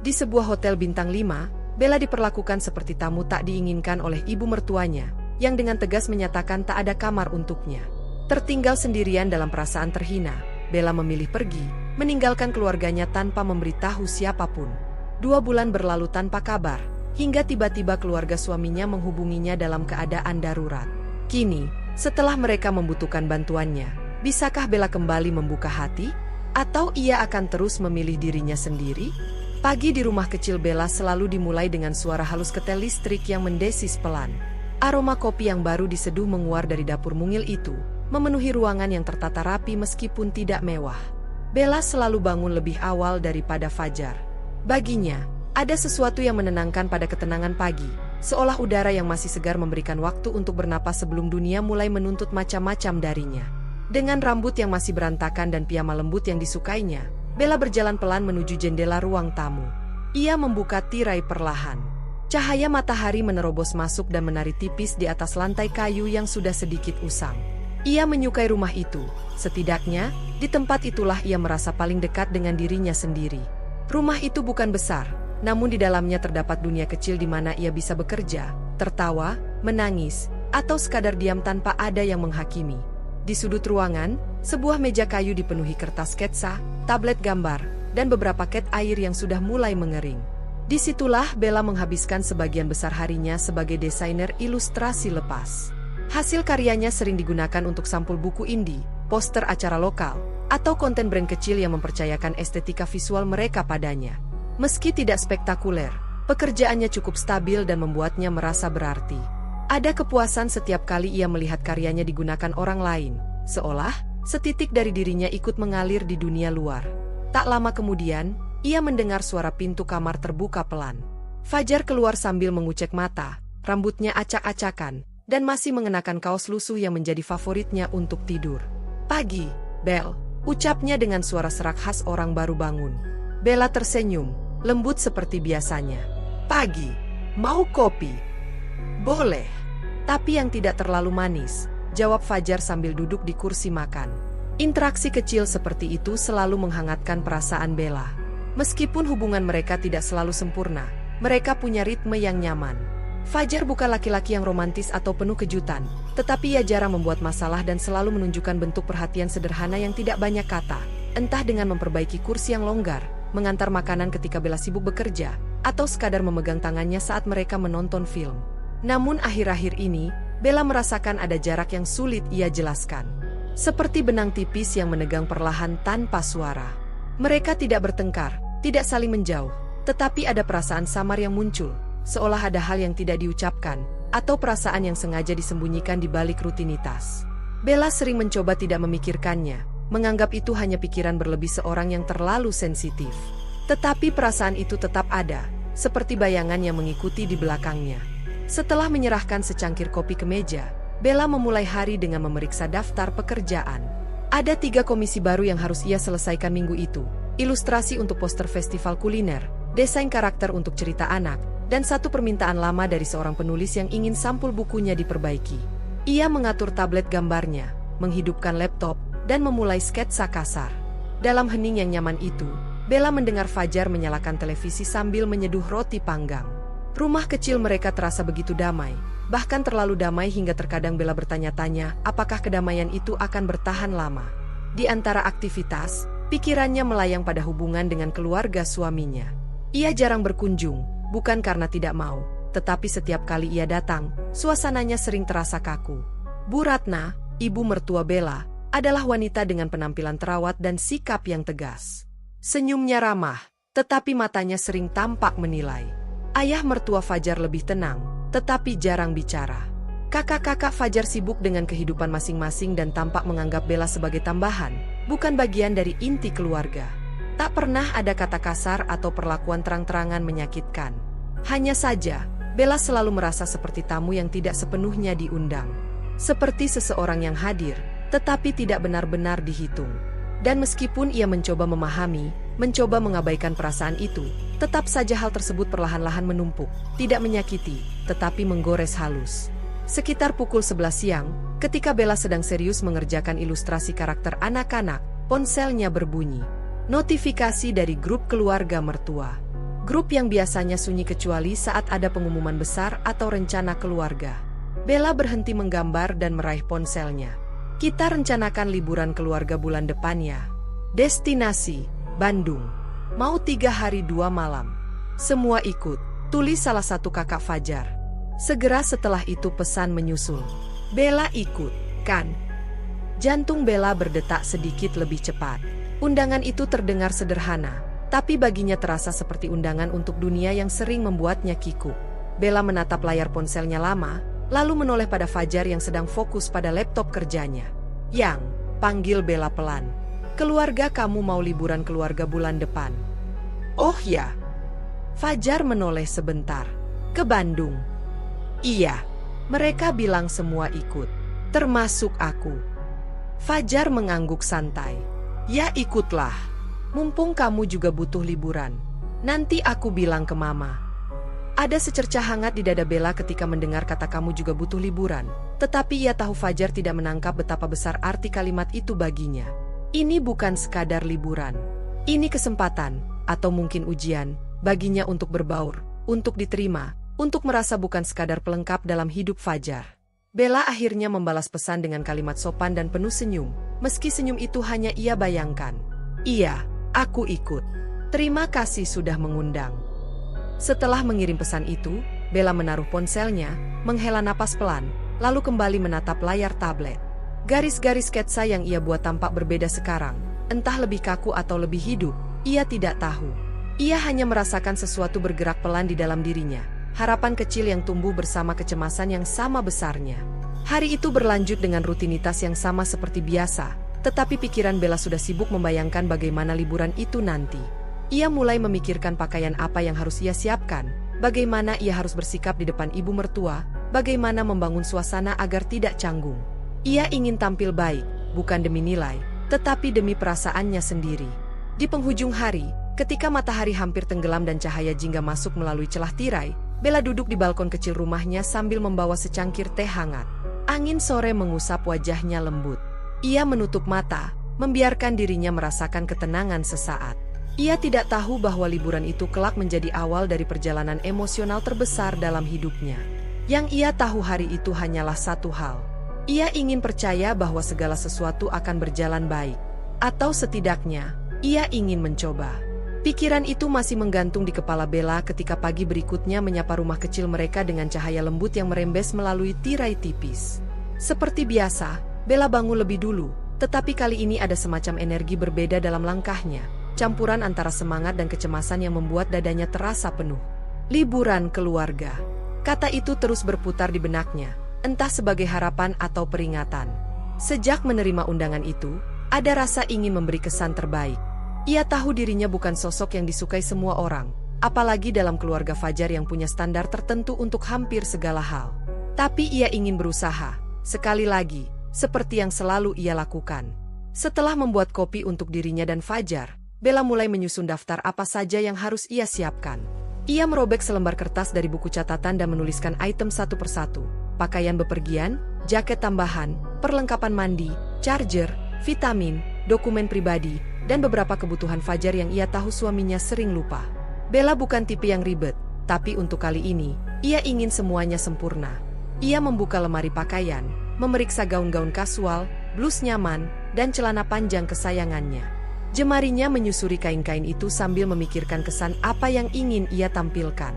Di sebuah hotel bintang 5, Bella diperlakukan seperti tamu tak diinginkan oleh ibu mertuanya, yang dengan tegas menyatakan tak ada kamar untuknya. Tertinggal sendirian dalam perasaan terhina, Bella memilih pergi, meninggalkan keluarganya tanpa memberitahu siapapun. 2 bulan berlalu tanpa kabar, hingga tiba-tiba keluarga suaminya menghubunginya dalam keadaan darurat. Kini, setelah mereka membutuhkan bantuannya, bisakah Bella kembali membuka hati? Atau ia akan terus memilih dirinya sendiri? Pagi di rumah kecil Bella selalu dimulai dengan suara halus ketel listrik yang mendesis pelan. Aroma kopi yang baru diseduh menguar dari dapur mungil itu, memenuhi ruangan yang tertata rapi meskipun tidak mewah. Bella selalu bangun lebih awal daripada fajar. Baginya, ada sesuatu yang menenangkan pada ketenangan pagi, seolah udara yang masih segar memberikan waktu untuk bernapas sebelum dunia mulai menuntut macam-macam darinya. Dengan rambut yang masih berantakan dan piyama lembut yang disukainya, Bella berjalan pelan menuju jendela ruang tamu. Ia membuka tirai perlahan. Cahaya matahari menerobos masuk dan menari tipis di atas lantai kayu yang sudah sedikit usang. Ia menyukai rumah itu. Setidaknya, di tempat itulah ia merasa paling dekat dengan dirinya sendiri. Rumah itu bukan besar, namun di dalamnya terdapat dunia kecil di mana ia bisa bekerja, tertawa, menangis, atau sekadar diam tanpa ada yang menghakimi. Di sudut ruangan, sebuah meja kayu dipenuhi kertas sketsa, tablet gambar, dan beberapa cat air yang sudah mulai mengering. Disitulah Bella menghabiskan sebagian besar harinya sebagai desainer ilustrasi lepas. Hasil karyanya sering digunakan untuk sampul buku indie, poster acara lokal, atau konten brand kecil yang mempercayakan estetika visual mereka padanya. Meski tidak spektakuler, pekerjaannya cukup stabil dan membuatnya merasa berarti. Ada kepuasan setiap kali ia melihat karyanya digunakan orang lain, seolah setitik dari dirinya ikut mengalir di dunia luar. Tak lama kemudian, ia mendengar suara pintu kamar terbuka pelan. Fajar keluar sambil mengucek mata, rambutnya acak-acakan, dan masih mengenakan kaos lusuh yang menjadi favoritnya untuk tidur. "Pagi, Bel," ucapnya dengan suara serak khas orang baru bangun. Bella tersenyum, lembut seperti biasanya. "Pagi, mau kopi?" "Boleh, tapi yang tidak terlalu manis," jawab Fajar sambil duduk di kursi makan. Interaksi kecil seperti itu selalu menghangatkan perasaan Bella. Meskipun hubungan mereka tidak selalu sempurna, mereka punya ritme yang nyaman. Fajar bukan laki-laki yang romantis atau penuh kejutan, tetapi ia jarang membuat masalah dan selalu menunjukkan bentuk perhatian sederhana yang tidak banyak kata, entah dengan memperbaiki kursi yang longgar, mengantar makanan ketika Bella sibuk bekerja, atau sekadar memegang tangannya saat mereka menonton film. Namun akhir-akhir ini, Bella merasakan ada jarak yang sulit ia jelaskan. Seperti benang tipis yang menegang perlahan tanpa suara. Mereka tidak bertengkar, tidak saling menjauh, tetapi ada perasaan samar yang muncul, seolah ada hal yang tidak diucapkan, atau perasaan yang sengaja disembunyikan di balik rutinitas. Bella sering mencoba tidak memikirkannya, menganggap itu hanya pikiran berlebih seorang yang terlalu sensitif. Tetapi perasaan itu tetap ada, seperti bayangan yang mengikuti di belakangnya. Setelah menyerahkan secangkir kopi ke meja, Bella memulai hari dengan memeriksa daftar pekerjaan. Ada 3 komisi baru yang harus ia selesaikan minggu itu, ilustrasi untuk poster festival kuliner, desain karakter untuk cerita anak, dan 1 permintaan lama dari seorang penulis yang ingin sampul bukunya diperbaiki. Ia mengatur tablet gambarnya, menghidupkan laptop, dan memulai sketsa kasar. Dalam hening yang nyaman itu, Bella mendengar Fajar menyalakan televisi sambil menyeduh roti panggang. Rumah kecil mereka terasa begitu damai, bahkan terlalu damai hingga terkadang Bella bertanya-tanya apakah kedamaian itu akan bertahan lama. Di antara aktivitas, pikirannya melayang pada hubungan dengan keluarga suaminya. Ia jarang berkunjung, bukan karena tidak mau, tetapi setiap kali ia datang, suasananya sering terasa kaku. Bu Ratna, ibu mertua Bella, adalah wanita dengan penampilan terawat dan sikap yang tegas. Senyumnya ramah, tetapi matanya sering tampak menilai. Ayah mertua Fajar lebih tenang, tetapi jarang bicara. Kakak-kakak Fajar sibuk dengan kehidupan masing-masing dan tampak menganggap Bella sebagai tambahan, bukan bagian dari inti keluarga. Tak pernah ada kata kasar atau perlakuan terang-terangan menyakitkan. Hanya saja, Bella selalu merasa seperti tamu yang tidak sepenuhnya diundang. Seperti seseorang yang hadir, tetapi tidak benar-benar dihitung. Dan meskipun ia mencoba memahami, mencoba mengabaikan perasaan itu, tetap saja hal tersebut perlahan-lahan menumpuk, tidak menyakiti, tetapi menggores halus. Sekitar pukul 11 siang, ketika Bella sedang serius mengerjakan ilustrasi karakter anak-anak, ponselnya berbunyi. Notifikasi dari grup keluarga mertua. Grup yang biasanya sunyi kecuali saat ada pengumuman besar atau rencana keluarga. Bella berhenti menggambar dan meraih ponselnya. Kita rencanakan liburan keluarga bulan depan ya. Destinasi, Bandung. Mau 3 hari 2 malam. Semua ikut, tulis salah satu kakak Fajar. Segera setelah itu pesan menyusul. Bella ikut, kan? Jantung Bella berdetak sedikit lebih cepat. Undangan itu terdengar sederhana, tapi baginya terasa seperti undangan untuk dunia yang sering membuatnya kikuk. Bella menatap layar ponselnya lama, lalu menoleh pada Fajar yang sedang fokus pada laptop kerjanya. Yang, panggil Bella pelan. Keluarga kamu mau liburan keluarga bulan depan. Oh ya. Fajar menoleh sebentar. Ke Bandung. Iya. Mereka bilang semua ikut. Termasuk aku. Fajar mengangguk santai. Ya ikutlah. Mumpung kamu juga butuh liburan. Nanti aku bilang ke mama. Ada secercah hangat di dada Bella ketika mendengar kata kamu juga butuh liburan. Tetapi ia tahu Fajar tidak menangkap betapa besar arti kalimat itu baginya. Ini bukan sekadar liburan. Ini kesempatan, atau mungkin ujian, baginya untuk berbaur, untuk diterima, untuk merasa bukan sekadar pelengkap dalam hidup Fajar. Bella akhirnya membalas pesan dengan kalimat sopan dan penuh senyum, meski senyum itu hanya ia bayangkan. Iya, aku ikut. Terima kasih sudah mengundang. Setelah mengirim pesan itu, Bella menaruh ponselnya, menghela napas pelan, lalu kembali menatap layar tablet. Garis-garis sketsa yang ia buat tampak berbeda sekarang, entah lebih kaku atau lebih hidup, ia tidak tahu. Ia hanya merasakan sesuatu bergerak pelan di dalam dirinya. Harapan kecil yang tumbuh bersama kecemasan yang sama besarnya. Hari itu berlanjut dengan rutinitas yang sama seperti biasa, tetapi pikiran Bella sudah sibuk membayangkan bagaimana liburan itu nanti. Ia mulai memikirkan pakaian apa yang harus ia siapkan, bagaimana ia harus bersikap di depan ibu mertua, bagaimana membangun suasana agar tidak canggung. Ia ingin tampil baik, bukan demi nilai, tetapi demi perasaannya sendiri. Di penghujung hari, ketika matahari hampir tenggelam dan cahaya jingga masuk melalui celah tirai, Bella duduk di balkon kecil rumahnya sambil membawa secangkir teh hangat. Angin sore mengusap wajahnya lembut. Ia menutup mata, membiarkan dirinya merasakan ketenangan sesaat. Ia tidak tahu bahwa liburan itu kelak menjadi awal dari perjalanan emosional terbesar dalam hidupnya. Yang ia tahu hari itu hanyalah satu hal. Ia ingin percaya bahwa segala sesuatu akan berjalan baik. Atau setidaknya, ia ingin mencoba. Pikiran itu masih menggantung di kepala Bella ketika pagi berikutnya menyapa rumah kecil mereka dengan cahaya lembut yang merembes melalui tirai tipis. Seperti biasa, Bella bangun lebih dulu, tetapi kali ini ada semacam energi berbeda dalam langkahnya, campuran antara semangat dan kecemasan yang membuat dadanya terasa penuh. Liburan keluarga. Kata itu terus berputar di benaknya, entah sebagai harapan atau peringatan. Sejak menerima undangan itu, ada rasa ingin memberi kesan terbaik. Ia tahu dirinya bukan sosok yang disukai semua orang, apalagi dalam keluarga Fajar yang punya standar tertentu untuk hampir segala hal. Tapi ia ingin berusaha, sekali lagi, seperti yang selalu ia lakukan. Setelah membuat kopi untuk dirinya dan Fajar, Bella mulai menyusun daftar apa saja yang harus ia siapkan. Ia merobek selembar kertas dari buku catatan dan menuliskan item satu persatu. Pakaian bepergian, jaket tambahan, perlengkapan mandi, charger, vitamin, dokumen pribadi, dan beberapa kebutuhan Fajar yang ia tahu suaminya sering lupa. Bella bukan tipe yang ribet, tapi untuk kali ini, ia ingin semuanya sempurna. Ia membuka lemari pakaian, memeriksa gaun-gaun kasual, blus nyaman, dan celana panjang kesayangannya. Jemarinya menyusuri kain-kain itu sambil memikirkan kesan apa yang ingin ia tampilkan.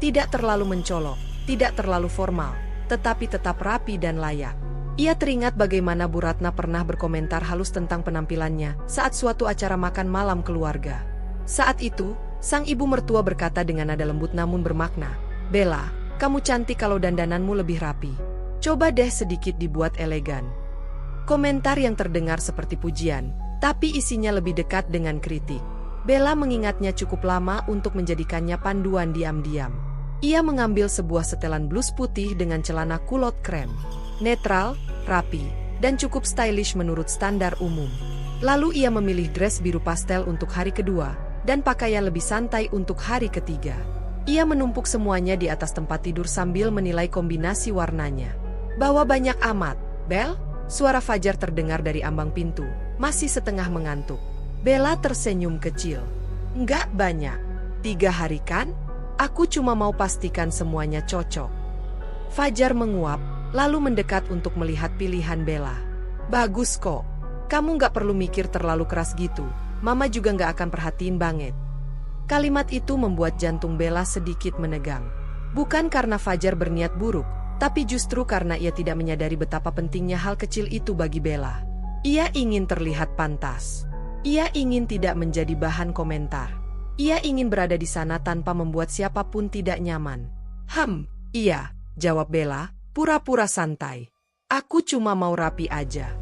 Tidak terlalu mencolok, tidak terlalu formal, tetapi tetap rapi dan layak. Ia teringat bagaimana Bu Ratna pernah berkomentar halus tentang penampilannya saat suatu acara makan malam keluarga. Saat itu, sang ibu mertua berkata dengan nada lembut namun bermakna, "Bella, kamu cantik kalau dandananmu lebih rapi. Coba deh sedikit dibuat elegan." Komentar yang terdengar seperti pujian, tapi isinya lebih dekat dengan kritik. Bella mengingatnya cukup lama untuk menjadikannya panduan diam-diam. Ia mengambil sebuah setelan blus putih dengan celana kulot krem. Netral, rapi, dan cukup stylish menurut standar umum. Lalu ia memilih dress biru pastel untuk hari kedua, dan pakaian lebih santai untuk hari ketiga. Ia menumpuk semuanya di atas tempat tidur sambil menilai kombinasi warnanya. "Bawa banyak amat, Bel?" Suara Fajar terdengar dari ambang pintu, masih setengah mengantuk. Bella tersenyum kecil. "Enggak banyak. 3 hari kan? Aku cuma mau pastikan semuanya cocok. Fajar menguap, lalu mendekat untuk melihat pilihan Bella. Bagus kok. Kamu nggak perlu mikir terlalu keras gitu. Mama juga nggak akan perhatiin banget. Kalimat itu membuat jantung Bella sedikit menegang. Bukan karena Fajar berniat buruk, tapi justru karena ia tidak menyadari betapa pentingnya hal kecil itu bagi Bella. Ia ingin terlihat pantas. Ia ingin tidak menjadi bahan komentar. Ia ingin berada di sana tanpa membuat siapapun tidak nyaman. Iya, jawab Bella, pura-pura santai. Aku cuma mau rapi aja.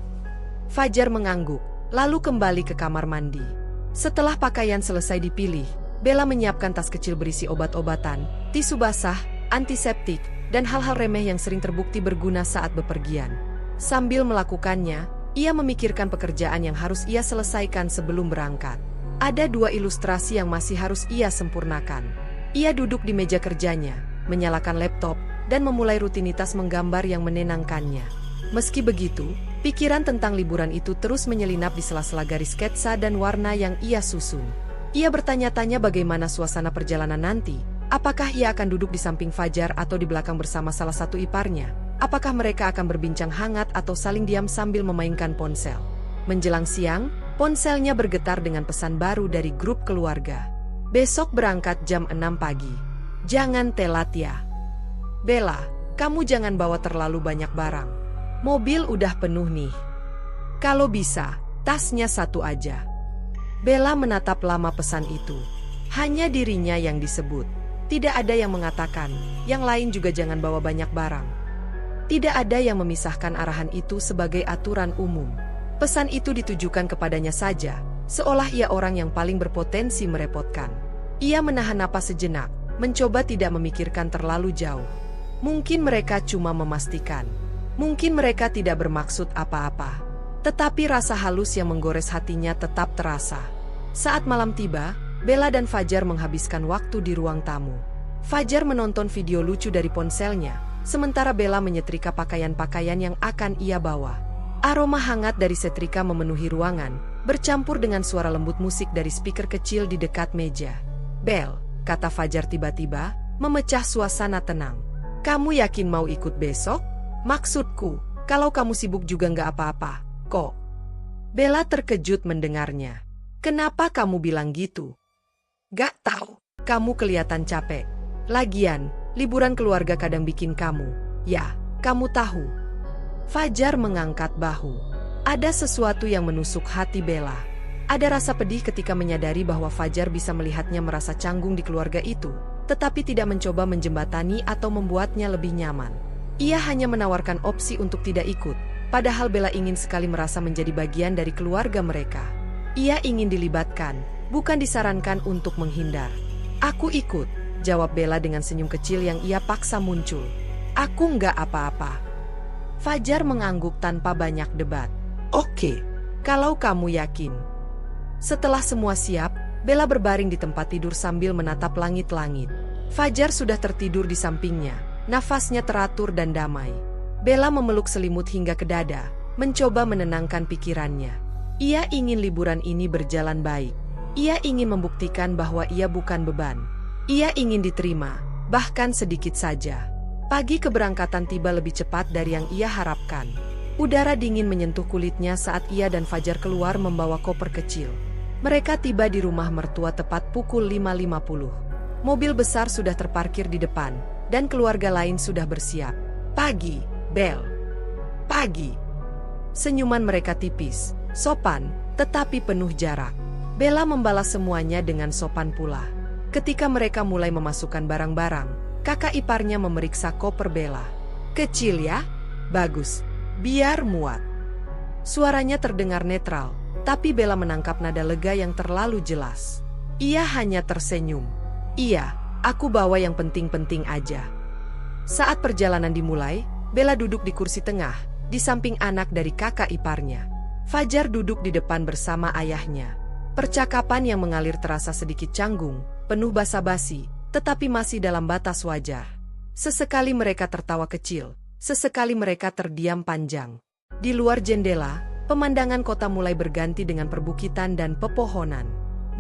Fajar mengangguk, lalu kembali ke kamar mandi. Setelah pakaian selesai dipilih, Bella menyiapkan tas kecil berisi obat-obatan, tisu basah, antiseptik, dan hal-hal remeh yang sering terbukti berguna saat bepergian. Sambil melakukannya, ia memikirkan pekerjaan yang harus ia selesaikan sebelum berangkat. Ada 2 ilustrasi yang masih harus ia sempurnakan. Ia duduk di meja kerjanya, menyalakan laptop, dan memulai rutinitas menggambar yang menenangkannya. Meski begitu, pikiran tentang liburan itu terus menyelinap di sela-sela garis sketsa dan warna yang ia susun. Ia bertanya-tanya bagaimana suasana perjalanan nanti. Apakah ia akan duduk di samping Fajar atau di belakang bersama salah satu iparnya? Apakah mereka akan berbincang hangat atau saling diam sambil memainkan ponsel? Menjelang siang, ponselnya bergetar dengan pesan baru dari grup keluarga. Besok berangkat jam 6 pagi. Jangan telat ya. Bella, kamu jangan bawa terlalu banyak barang. Mobil udah penuh nih. Kalau bisa, tasnya 1 aja. Bella menatap lama pesan itu. Hanya dirinya yang disebut. Tidak ada yang mengatakan, yang lain juga jangan bawa banyak barang. Tidak ada yang memisahkan arahan itu sebagai aturan umum. Pesan itu ditujukan kepadanya saja, seolah ia orang yang paling berpotensi merepotkan. Ia menahan napas sejenak, mencoba tidak memikirkan terlalu jauh. Mungkin mereka cuma memastikan. Mungkin mereka tidak bermaksud apa-apa. Tetapi rasa halus yang menggores hatinya tetap terasa. Saat malam tiba, Bella dan Fajar menghabiskan waktu di ruang tamu. Fajar menonton video lucu dari ponselnya, sementara Bella menyetrika pakaian-pakaian yang akan ia bawa. Aroma hangat dari setrika memenuhi ruangan, bercampur dengan suara lembut musik dari speaker kecil di dekat meja. "Bel," kata Fajar tiba-tiba, memecah suasana tenang. "Kamu yakin mau ikut besok? Maksudku, kalau kamu sibuk juga nggak apa-apa. Kok?" Bella terkejut mendengarnya. "Kenapa kamu bilang gitu?" "Gak tahu, kamu kelihatan capek. Lagian, liburan keluarga kadang bikin kamu. Ya, kamu tahu." Fajar mengangkat bahu. Ada sesuatu yang menusuk hati Bella. Ada rasa pedih ketika menyadari bahwa Fajar bisa melihatnya merasa canggung di keluarga itu, tetapi tidak mencoba menjembatani atau membuatnya lebih nyaman. Ia hanya menawarkan opsi untuk tidak ikut. Padahal Bella ingin sekali merasa menjadi bagian dari keluarga mereka. Ia ingin dilibatkan, bukan disarankan untuk menghindar. "Aku ikut," jawab Bella dengan senyum kecil yang ia paksa muncul. "Aku nggak apa-apa." Fajar mengangguk tanpa banyak debat. "Oke, kalau kamu yakin." Setelah semua siap, Bella berbaring di tempat tidur sambil menatap langit-langit. Fajar sudah tertidur di sampingnya, nafasnya teratur dan damai. Bella memeluk selimut hingga ke dada, mencoba menenangkan pikirannya. Ia ingin liburan ini berjalan baik. Ia ingin membuktikan bahwa ia bukan beban. Ia ingin diterima, bahkan sedikit saja. Pagi keberangkatan tiba lebih cepat dari yang ia harapkan. Udara dingin menyentuh kulitnya saat ia dan Fajar keluar membawa koper kecil. Mereka tiba di rumah mertua tepat pukul 5.50. Mobil besar sudah terparkir di depan, dan keluarga lain sudah bersiap. "Pagi, Bel." "Pagi." Senyuman mereka tipis, sopan, tetapi penuh jarak. Bella membalas semuanya dengan sopan pula. Ketika mereka mulai memasukkan barang-barang, kakak iparnya memeriksa koper Bella. "Kecil ya? Bagus. Biar muat." Suaranya terdengar netral, tapi Bella menangkap nada lega yang terlalu jelas. Ia hanya tersenyum. "Iya, aku bawa yang penting-penting aja." Saat perjalanan dimulai, Bella duduk di kursi tengah, di samping anak dari kakak iparnya. Fajar duduk di depan bersama ayahnya. Percakapan yang mengalir terasa sedikit canggung, penuh basa-basi, tetapi masih dalam batas wajar. Sesekali mereka tertawa kecil, sesekali mereka terdiam panjang. Di luar jendela, pemandangan kota mulai berganti dengan perbukitan dan pepohonan.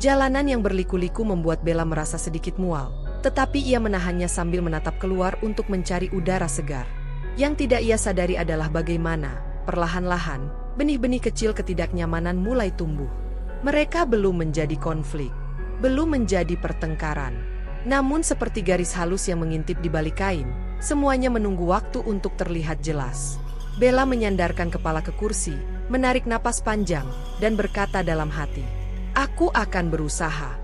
Jalanan yang berliku-liku membuat Bella merasa sedikit mual, tetapi ia menahannya sambil menatap keluar untuk mencari udara segar. Yang tidak ia sadari adalah bagaimana, perlahan-lahan, benih-benih kecil ketidaknyamanan mulai tumbuh. Mereka belum menjadi konflik, belum menjadi pertengkaran. Namun seperti garis halus yang mengintip di balik kain, semuanya menunggu waktu untuk terlihat jelas. Bella menyandarkan kepala ke kursi, menarik napas panjang, dan berkata dalam hati, "Aku akan berusaha."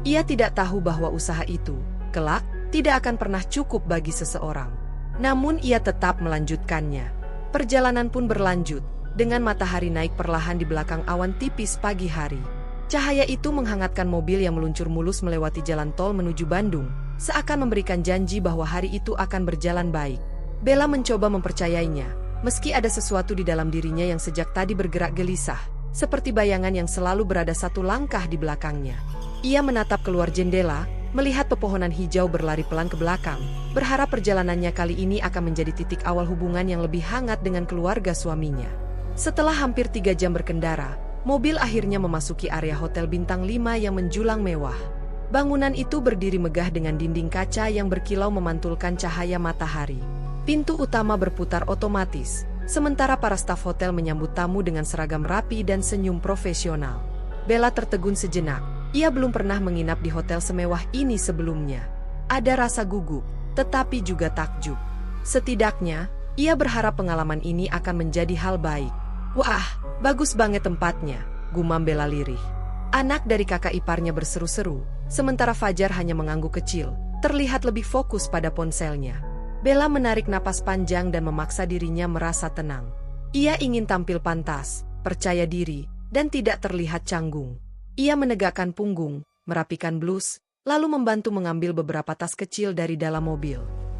Ia tidak tahu bahwa usaha itu, kelak, tidak akan pernah cukup bagi seseorang. Namun ia tetap melanjutkannya. Perjalanan pun berlanjut, dengan matahari naik perlahan di belakang awan tipis pagi hari. Cahaya itu menghangatkan mobil yang meluncur mulus melewati jalan tol menuju Bandung, seakan memberikan janji bahwa hari itu akan berjalan baik. Bella mencoba mempercayainya, meski ada sesuatu di dalam dirinya yang sejak tadi bergerak gelisah, seperti bayangan yang selalu berada satu langkah di belakangnya. Ia menatap keluar jendela, melihat pepohonan hijau berlari pelan ke belakang, berharap perjalanannya kali ini akan menjadi titik awal hubungan yang lebih hangat dengan keluarga suaminya. Setelah hampir 3 jam berkendara, mobil akhirnya memasuki area Hotel Bintang 5 yang menjulang mewah. Bangunan itu berdiri megah dengan dinding kaca yang berkilau memantulkan cahaya matahari. Pintu utama berputar otomatis, sementara para staf hotel menyambut tamu dengan seragam rapi dan senyum profesional. Bella tertegun sejenak, ia belum pernah menginap di hotel semewah ini sebelumnya. Ada rasa gugup, tetapi juga takjub. Setidaknya, ia berharap pengalaman ini akan menjadi hal baik. "Wah, bagus banget tempatnya," gumam Bella lirih. Anak dari kakak iparnya berseru-seru, sementara Fajar hanya mengangguk kecil, terlihat lebih fokus pada ponselnya. Bella menarik napas panjang dan memaksa dirinya merasa tenang. Ia ingin tampil pantas, percaya diri, dan tidak terlihat canggung. Ia menegakkan punggung, merapikan blus, lalu membantu mengambil beberapa tas kecil dari dalam mobil.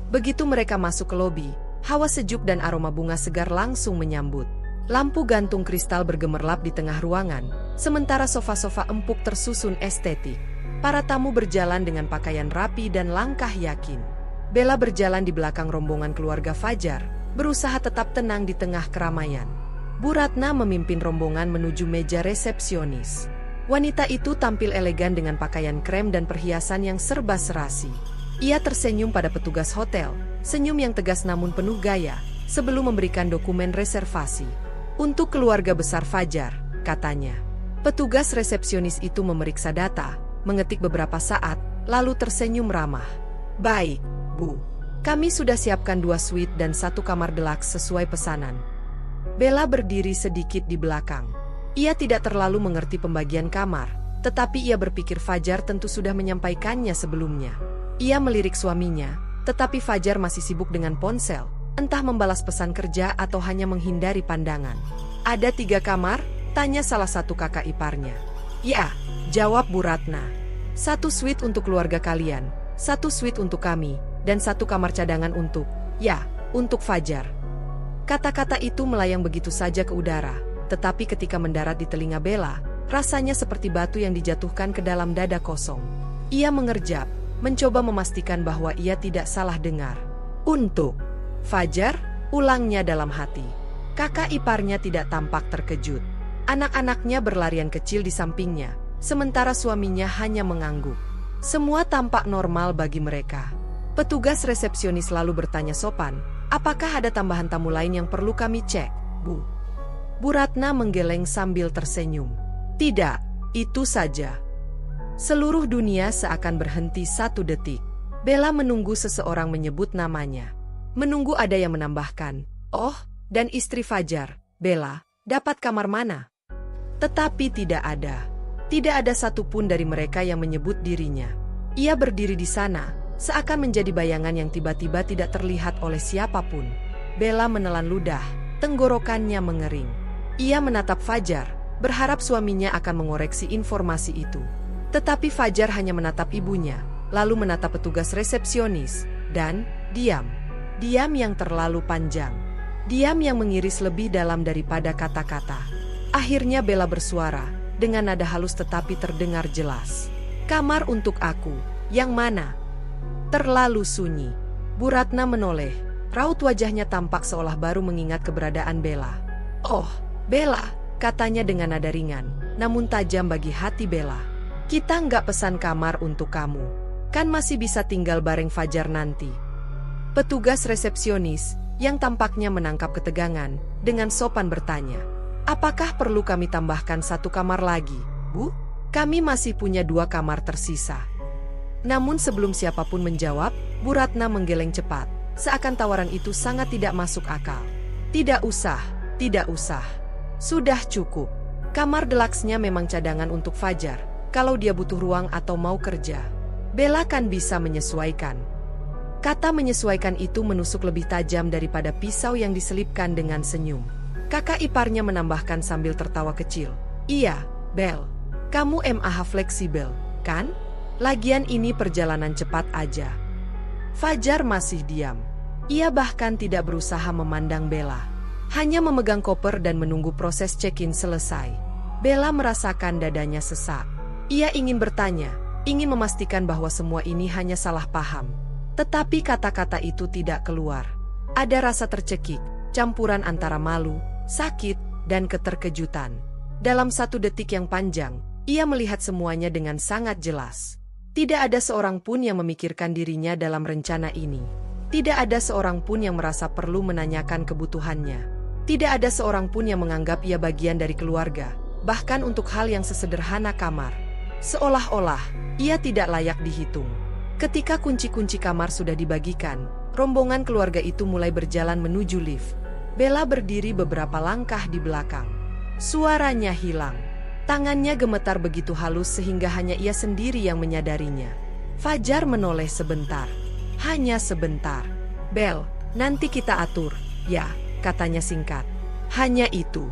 Begitu mereka masuk ke lobi, hawa sejuk dan aroma bunga segar langsung menyambut. Lampu gantung kristal bergemerlap di tengah ruangan, sementara sofa-sofa empuk tersusun estetik. Para tamu berjalan dengan pakaian rapi dan langkah yakin. Bella berjalan di belakang rombongan keluarga Fajar, berusaha tetap tenang di tengah keramaian. Bu Ratna memimpin rombongan menuju meja resepsionis. Wanita itu tampil elegan dengan pakaian krem dan perhiasan yang serba serasi. Ia tersenyum pada petugas hotel, senyum yang tegas namun penuh gaya, sebelum memberikan dokumen reservasi. "Untuk keluarga besar Fajar," katanya. Petugas resepsionis itu memeriksa data, mengetik beberapa saat, lalu tersenyum ramah. "Baik, Bu. Kami sudah siapkan 2 suite dan 1 kamar deluxe sesuai pesanan." Bella berdiri sedikit di belakang. Ia tidak terlalu mengerti pembagian kamar, tetapi ia berpikir Fajar tentu sudah menyampaikannya sebelumnya. Ia melirik suaminya, tetapi Fajar masih sibuk dengan ponsel, entah membalas pesan kerja atau hanya menghindari pandangan. "Ada 3 kamar?" tanya salah satu kakak iparnya. "Ya," jawab Bu Ratna. "1 suite untuk keluarga kalian, 1 suite untuk kami, dan 1 kamar cadangan untuk Fajar." Kata-kata itu melayang begitu saja ke udara, tetapi ketika mendarat di telinga Bella, rasanya seperti batu yang dijatuhkan ke dalam dada kosong. Ia mengerjap, mencoba memastikan bahwa ia tidak salah dengar. "Untuk Fajar," ulangnya dalam hati. Kakak iparnya tidak tampak terkejut. Anak-anaknya berlarian kecil di sampingnya, sementara suaminya hanya mengangguk. Semua tampak normal bagi mereka. Petugas resepsionis lalu bertanya sopan, "Apakah ada tambahan tamu lain yang perlu kami cek, Bu?" Bu Ratna menggeleng sambil tersenyum. "Tidak, itu saja." Seluruh dunia seakan berhenti 1 detik. Bella menunggu seseorang menyebut namanya. Menunggu ada yang menambahkan, "Oh, dan istri Fajar, Bella, dapat kamar mana?" Tetapi tidak ada. Tidak ada satupun dari mereka yang menyebut dirinya. Ia berdiri di sana, seakan menjadi bayangan yang tiba-tiba tidak terlihat oleh siapapun. Bella menelan ludah, tenggorokannya mengering. Ia menatap Fajar, berharap suaminya akan mengoreksi informasi itu. Tetapi Fajar hanya menatap ibunya, lalu menatap petugas resepsionis, dan diam. Diam yang terlalu panjang. Diam yang mengiris lebih dalam daripada kata-kata. Akhirnya Bella bersuara, dengan nada halus tetapi terdengar jelas. "Kamar untuk aku, yang mana?" Terlalu sunyi. Bu Ratna menoleh, raut wajahnya tampak seolah baru mengingat keberadaan Bella. "Oh, Bella," katanya dengan nada ringan, namun tajam bagi hati Bella. Kita nggak pesan kamar untuk kamu. Kan masih bisa tinggal bareng Fajar nanti. Petugas resepsionis, yang tampaknya menangkap ketegangan, dengan sopan bertanya. Apakah perlu kami tambahkan 1 kamar lagi, Bu? Kami masih punya 2 kamar tersisa. Namun sebelum siapapun menjawab, Bu Ratna menggeleng cepat, seakan tawaran itu sangat tidak masuk akal. Tidak usah, tidak usah. Sudah cukup. Kamar deluxe-nya memang cadangan untuk Fajar, kalau dia butuh ruang atau mau kerja. Bella kan bisa menyesuaikan. Kata menyesuaikan itu menusuk lebih tajam daripada pisau yang diselipkan dengan senyum. Kakak iparnya menambahkan sambil tertawa kecil. Iya, Bel. Kamu MAH fleksibel, kan? Lagian ini perjalanan cepat aja. Fajar masih diam. Ia bahkan tidak berusaha memandang Bella. Hanya memegang koper dan menunggu proses check-in selesai. Bella merasakan dadanya sesak. Ia ingin bertanya, ingin memastikan bahwa semua ini hanya salah paham. Tetapi kata-kata itu tidak keluar. Ada rasa tercekik, campuran antara malu, sakit, dan keterkejutan. Dalam 1 detik yang panjang, ia melihat semuanya dengan sangat jelas. Tidak ada seorang pun yang memikirkan dirinya dalam rencana ini. Tidak ada seorang pun yang merasa perlu menanyakan kebutuhannya. Tidak ada seorang pun yang menganggap ia bagian dari keluarga, bahkan untuk hal yang sesederhana kamar. Seolah-olah, ia tidak layak dihitung. Ketika kunci-kunci kamar sudah dibagikan, rombongan keluarga itu mulai berjalan menuju lift. Bella berdiri beberapa langkah di belakang. Suaranya hilang. Tangannya gemetar begitu halus sehingga hanya ia sendiri yang menyadarinya. Fajar menoleh sebentar. Hanya sebentar. Bel, nanti kita atur, ya, katanya singkat. Hanya itu.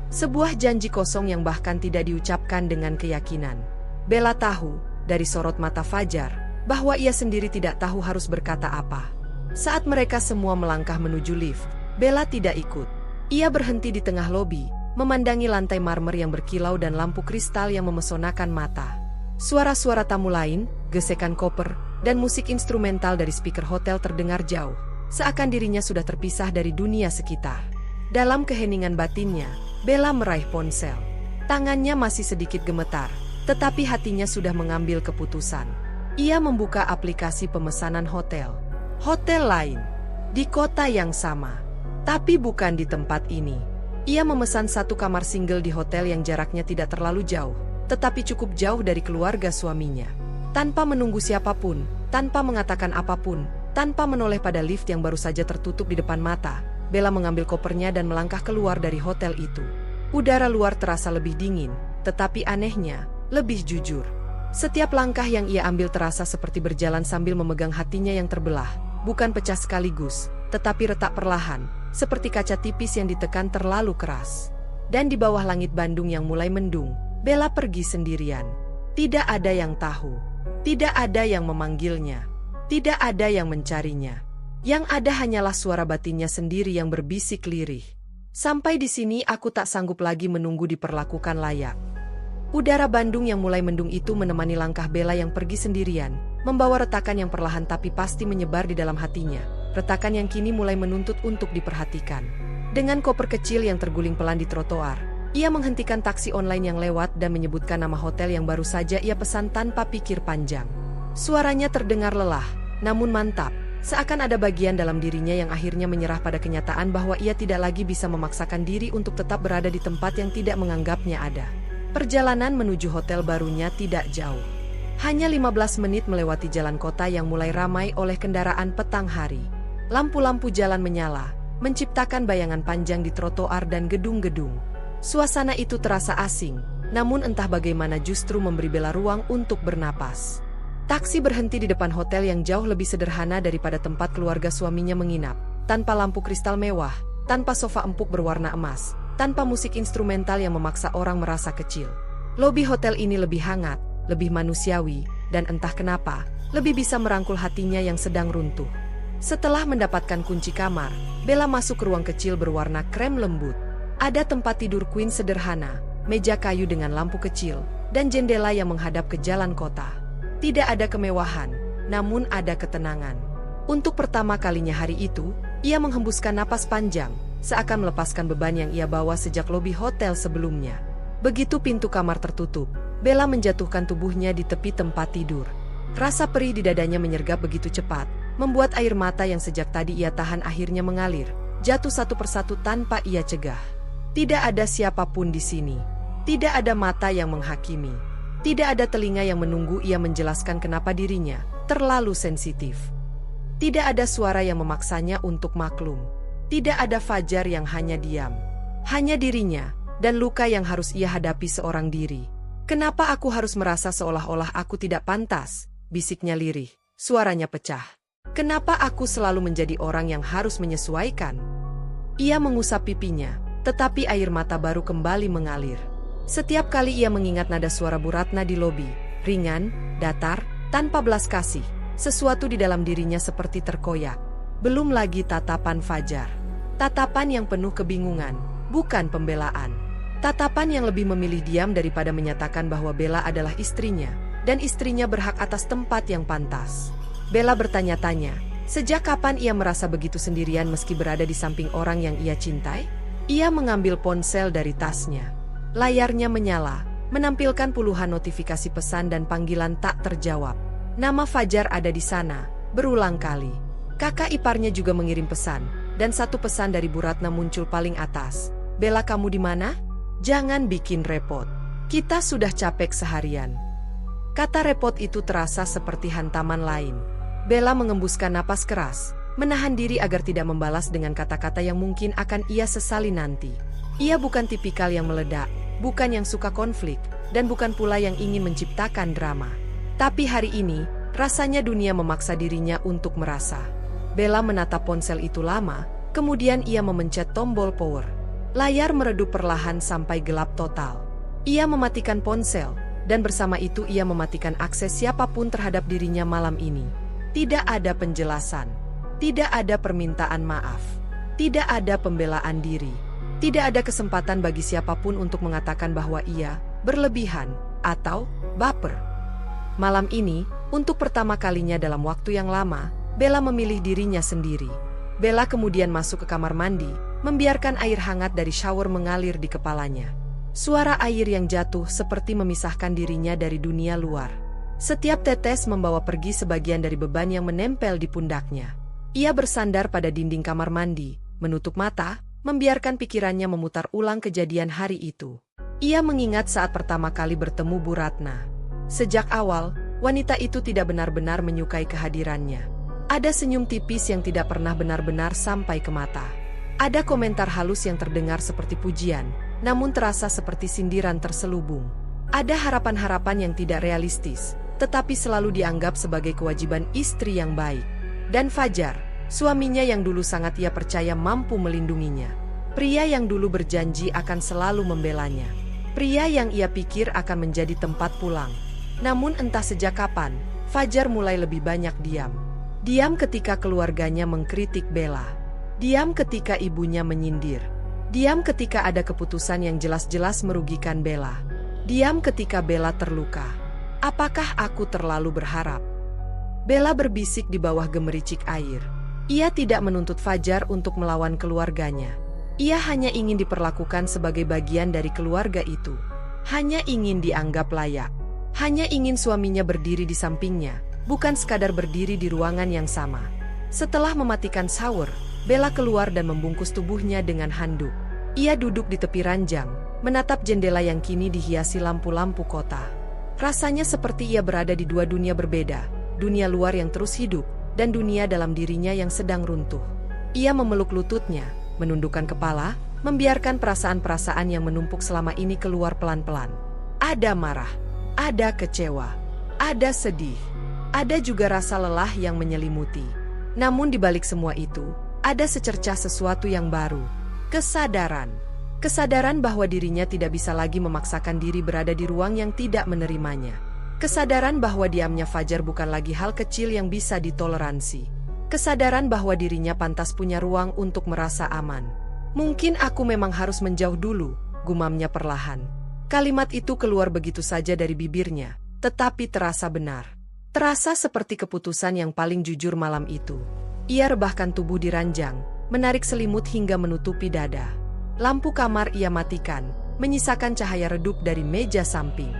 Sebuah janji kosong yang bahkan tidak diucapkan dengan keyakinan. Bella tahu, dari sorot mata Fajar, bahwa ia sendiri tidak tahu harus berkata apa. Saat mereka semua melangkah menuju lift, Bella tidak ikut. Ia berhenti di tengah lobi, memandangi lantai marmer yang berkilau dan lampu kristal yang memesonakan mata. Suara-suara tamu lain, gesekan koper, dan musik instrumental dari speaker hotel terdengar jauh, seakan dirinya sudah terpisah dari dunia sekitar. Dalam keheningan batinnya, Bella meraih ponsel. Tangannya masih sedikit gemetar, tetapi hatinya sudah mengambil keputusan. Ia membuka aplikasi pemesanan hotel. Hotel lain, di kota yang sama, tapi bukan di tempat ini. Ia memesan 1 kamar single di hotel yang jaraknya tidak terlalu jauh, tetapi cukup jauh dari keluarga suaminya. Tanpa menunggu siapapun, tanpa mengatakan apapun, tanpa menoleh pada lift yang baru saja tertutup di depan mata, Bella mengambil kopernya dan melangkah keluar dari hotel itu. Udara luar terasa lebih dingin, tetapi anehnya, lebih jujur. Setiap langkah yang ia ambil terasa seperti berjalan sambil memegang hatinya yang terbelah, bukan pecah sekaligus, tetapi retak perlahan, seperti kaca tipis yang ditekan terlalu keras. Dan di bawah langit Bandung yang mulai mendung, Bella pergi sendirian. Tidak ada yang tahu. Tidak ada yang memanggilnya. Tidak ada yang mencarinya. Yang ada hanyalah suara batinnya sendiri yang berbisik lirih. Sampai di sini aku tak sanggup lagi menunggu diperlakukan layak. Udara Bandung yang mulai mendung itu menemani langkah Bella yang pergi sendirian, membawa retakan yang perlahan tapi pasti menyebar di dalam hatinya. Retakan yang kini mulai menuntut untuk diperhatikan. Dengan koper kecil yang terguling pelan di trotoar, ia menghentikan taksi online yang lewat dan menyebutkan nama hotel yang baru saja ia pesan tanpa pikir panjang. Suaranya terdengar lelah, namun mantap, seakan ada bagian dalam dirinya yang akhirnya menyerah pada kenyataan bahwa ia tidak lagi bisa memaksakan diri untuk tetap berada di tempat yang tidak menganggapnya ada. Perjalanan menuju hotel barunya tidak jauh. Hanya 15 menit melewati jalan kota yang mulai ramai oleh kendaraan petang hari. Lampu-lampu jalan menyala, menciptakan bayangan panjang di trotoar dan gedung-gedung. Suasana itu terasa asing, namun entah bagaimana justru memberi Bella ruang untuk bernapas. Taksi berhenti di depan hotel yang jauh lebih sederhana daripada tempat keluarga suaminya menginap, tanpa lampu kristal mewah, tanpa sofa empuk berwarna emas, tanpa musik instrumental yang memaksa orang merasa kecil. Lobi hotel ini lebih hangat, lebih manusiawi, dan entah kenapa, lebih bisa merangkul hatinya yang sedang runtuh. Setelah mendapatkan kunci kamar, Bella masuk ke ruang kecil berwarna krem lembut. Ada tempat tidur queen sederhana, meja kayu dengan lampu kecil, dan jendela yang menghadap ke jalan kota. Tidak ada kemewahan, namun ada ketenangan. Untuk pertama kalinya hari itu, ia menghembuskan napas panjang, seakan melepaskan beban yang ia bawa sejak lobi hotel sebelumnya. Begitu pintu kamar tertutup, Bella menjatuhkan tubuhnya di tepi tempat tidur. Rasa perih di dadanya menyergap begitu cepat, membuat air mata yang sejak tadi ia tahan akhirnya mengalir, jatuh satu persatu tanpa ia cegah. Tidak ada siapapun di sini. Tidak ada mata yang menghakimi. Tidak ada telinga yang menunggu ia menjelaskan kenapa dirinya terlalu sensitif. Tidak ada suara yang memaksanya untuk maklum. Tidak ada Fajar yang hanya diam. Hanya dirinya, dan luka yang harus ia hadapi seorang diri. "Kenapa aku harus merasa seolah-olah aku tidak pantas?" bisiknya lirih, suaranya pecah. "Kenapa aku selalu menjadi orang yang harus menyesuaikan?" Ia mengusap pipinya, tetapi air mata baru kembali mengalir. Setiap kali ia mengingat nada suara Bu Ratna di lobi, ringan, datar, tanpa belas kasih, sesuatu di dalam dirinya seperti terkoyak. Belum lagi tatapan Fajar. Tatapan yang penuh kebingungan, bukan pembelaan. Tatapan yang lebih memilih diam daripada menyatakan bahwa Bella adalah istrinya, dan istrinya berhak atas tempat yang pantas. Bella bertanya-tanya, sejak kapan ia merasa begitu sendirian meski berada di samping orang yang ia cintai? Ia mengambil ponsel dari tasnya. Layarnya menyala, menampilkan puluhan notifikasi pesan dan panggilan tak terjawab. Nama Fajar ada di sana, berulang kali. Kakak iparnya juga mengirim pesan, dan satu pesan dari Bu Ratna muncul paling atas. "Bella, kamu di mana? Jangan bikin repot. Kita sudah capek seharian." Kata repot itu terasa seperti hantaman lain. Bella mengembuskan napas keras, menahan diri agar tidak membalas dengan kata-kata yang mungkin akan ia sesali nanti. Ia bukan tipikal yang meledak, bukan yang suka konflik, dan bukan pula yang ingin menciptakan drama. Tapi hari ini, rasanya dunia memaksa dirinya untuk merasa. Bella menatap ponsel itu lama, kemudian ia memencet tombol power. Layar meredup perlahan sampai gelap total. Ia mematikan ponsel, dan bersama itu ia mematikan akses siapapun terhadap dirinya malam ini. Tidak ada penjelasan, tidak ada permintaan maaf, tidak ada pembelaan diri, tidak ada kesempatan bagi siapapun untuk mengatakan bahwa ia berlebihan atau baper. Malam ini, untuk pertama kalinya dalam waktu yang lama, Bella memilih dirinya sendiri. Bella kemudian masuk ke kamar mandi, membiarkan air hangat dari shower mengalir di kepalanya. Suara air yang jatuh seperti memisahkan dirinya dari dunia luar. Setiap tetes membawa pergi sebagian dari beban yang menempel di pundaknya. Ia bersandar pada dinding kamar mandi, menutup mata, membiarkan pikirannya memutar ulang kejadian hari itu. Ia mengingat saat pertama kali bertemu Bu Ratna. Sejak awal, wanita itu tidak benar-benar menyukai kehadirannya. Ada senyum tipis yang tidak pernah benar-benar sampai ke mata. Ada komentar halus yang terdengar seperti pujian, namun terasa seperti sindiran terselubung. Ada harapan-harapan yang tidak realistis, tetapi selalu dianggap sebagai kewajiban istri yang baik. Dan Fajar, suaminya yang dulu sangat ia percaya mampu melindunginya. Pria yang dulu berjanji akan selalu membelanya. Pria yang ia pikir akan menjadi tempat pulang. Namun entah sejak kapan, Fajar mulai lebih banyak diam. Diam ketika keluarganya mengkritik Bella. Diam ketika ibunya menyindir. Diam ketika ada keputusan yang jelas-jelas merugikan Bella. Diam ketika Bella terluka. Apakah aku terlalu berharap? Bella berbisik di bawah gemericik air. Ia tidak menuntut Fajar untuk melawan keluarganya. Ia hanya ingin diperlakukan sebagai bagian dari keluarga itu. Hanya ingin dianggap layak. Hanya ingin suaminya berdiri di sampingnya, bukan sekadar berdiri di ruangan yang sama. Setelah mematikan shower, Bella keluar dan membungkus tubuhnya dengan handuk. Ia duduk di tepi ranjang, menatap jendela yang kini dihiasi lampu-lampu kota. Rasanya seperti ia berada di dua dunia berbeda, dunia luar yang terus hidup, dan dunia dalam dirinya yang sedang runtuh. Ia memeluk lututnya, menundukkan kepala, membiarkan perasaan-perasaan yang menumpuk selama ini keluar pelan-pelan. Ada marah, ada kecewa, ada sedih, ada juga rasa lelah yang menyelimuti. Namun di balik semua itu, ada secercah sesuatu yang baru. Kesadaran. Kesadaran bahwa dirinya tidak bisa lagi memaksakan diri berada di ruang yang tidak menerimanya. Kesadaran bahwa diamnya Fajar bukan lagi hal kecil yang bisa ditoleransi. Kesadaran bahwa dirinya pantas punya ruang untuk merasa aman. Mungkin aku memang harus menjauh dulu, gumamnya perlahan. Kalimat itu keluar begitu saja dari bibirnya, tetapi terasa benar. Terasa seperti keputusan yang paling jujur malam itu. Ia rebahkan tubuh di ranjang, menarik selimut hingga menutupi dada. Lampu kamar ia matikan, menyisakan cahaya redup dari meja samping.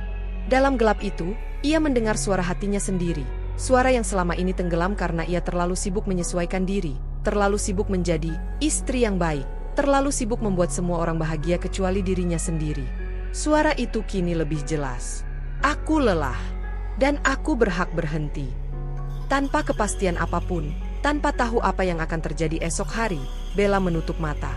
Dalam gelap itu, ia mendengar suara hatinya sendiri. Suara yang selama ini tenggelam karena ia terlalu sibuk menyesuaikan diri, terlalu sibuk menjadi istri yang baik, terlalu sibuk membuat semua orang bahagia kecuali dirinya sendiri. Suara itu kini lebih jelas. Aku lelah, dan aku berhak berhenti. Tanpa kepastian apapun, tanpa tahu apa yang akan terjadi esok hari, Bella menutup mata.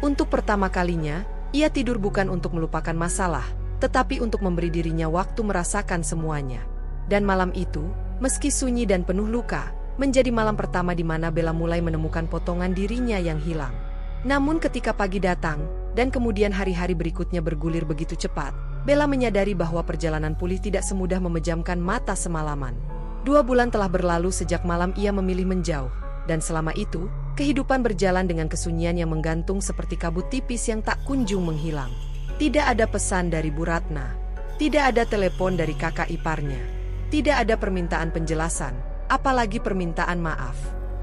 Untuk pertama kalinya, ia tidur bukan untuk melupakan masalah, tetapi untuk memberi dirinya waktu merasakan semuanya. Dan malam itu, meski sunyi dan penuh luka, menjadi malam pertama di mana Bella mulai menemukan potongan dirinya yang hilang. Namun ketika pagi datang, dan kemudian hari-hari berikutnya bergulir begitu cepat, Bella menyadari bahwa perjalanan pulih tidak semudah memejamkan mata semalaman. 2 bulan telah berlalu sejak malam ia memilih menjauh, dan selama itu, kehidupan berjalan dengan kesunyian yang menggantung seperti kabut tipis yang tak kunjung menghilang. Tidak ada pesan dari Bu Ratna, tidak ada telepon dari kakak iparnya, tidak ada permintaan penjelasan, apalagi permintaan maaf.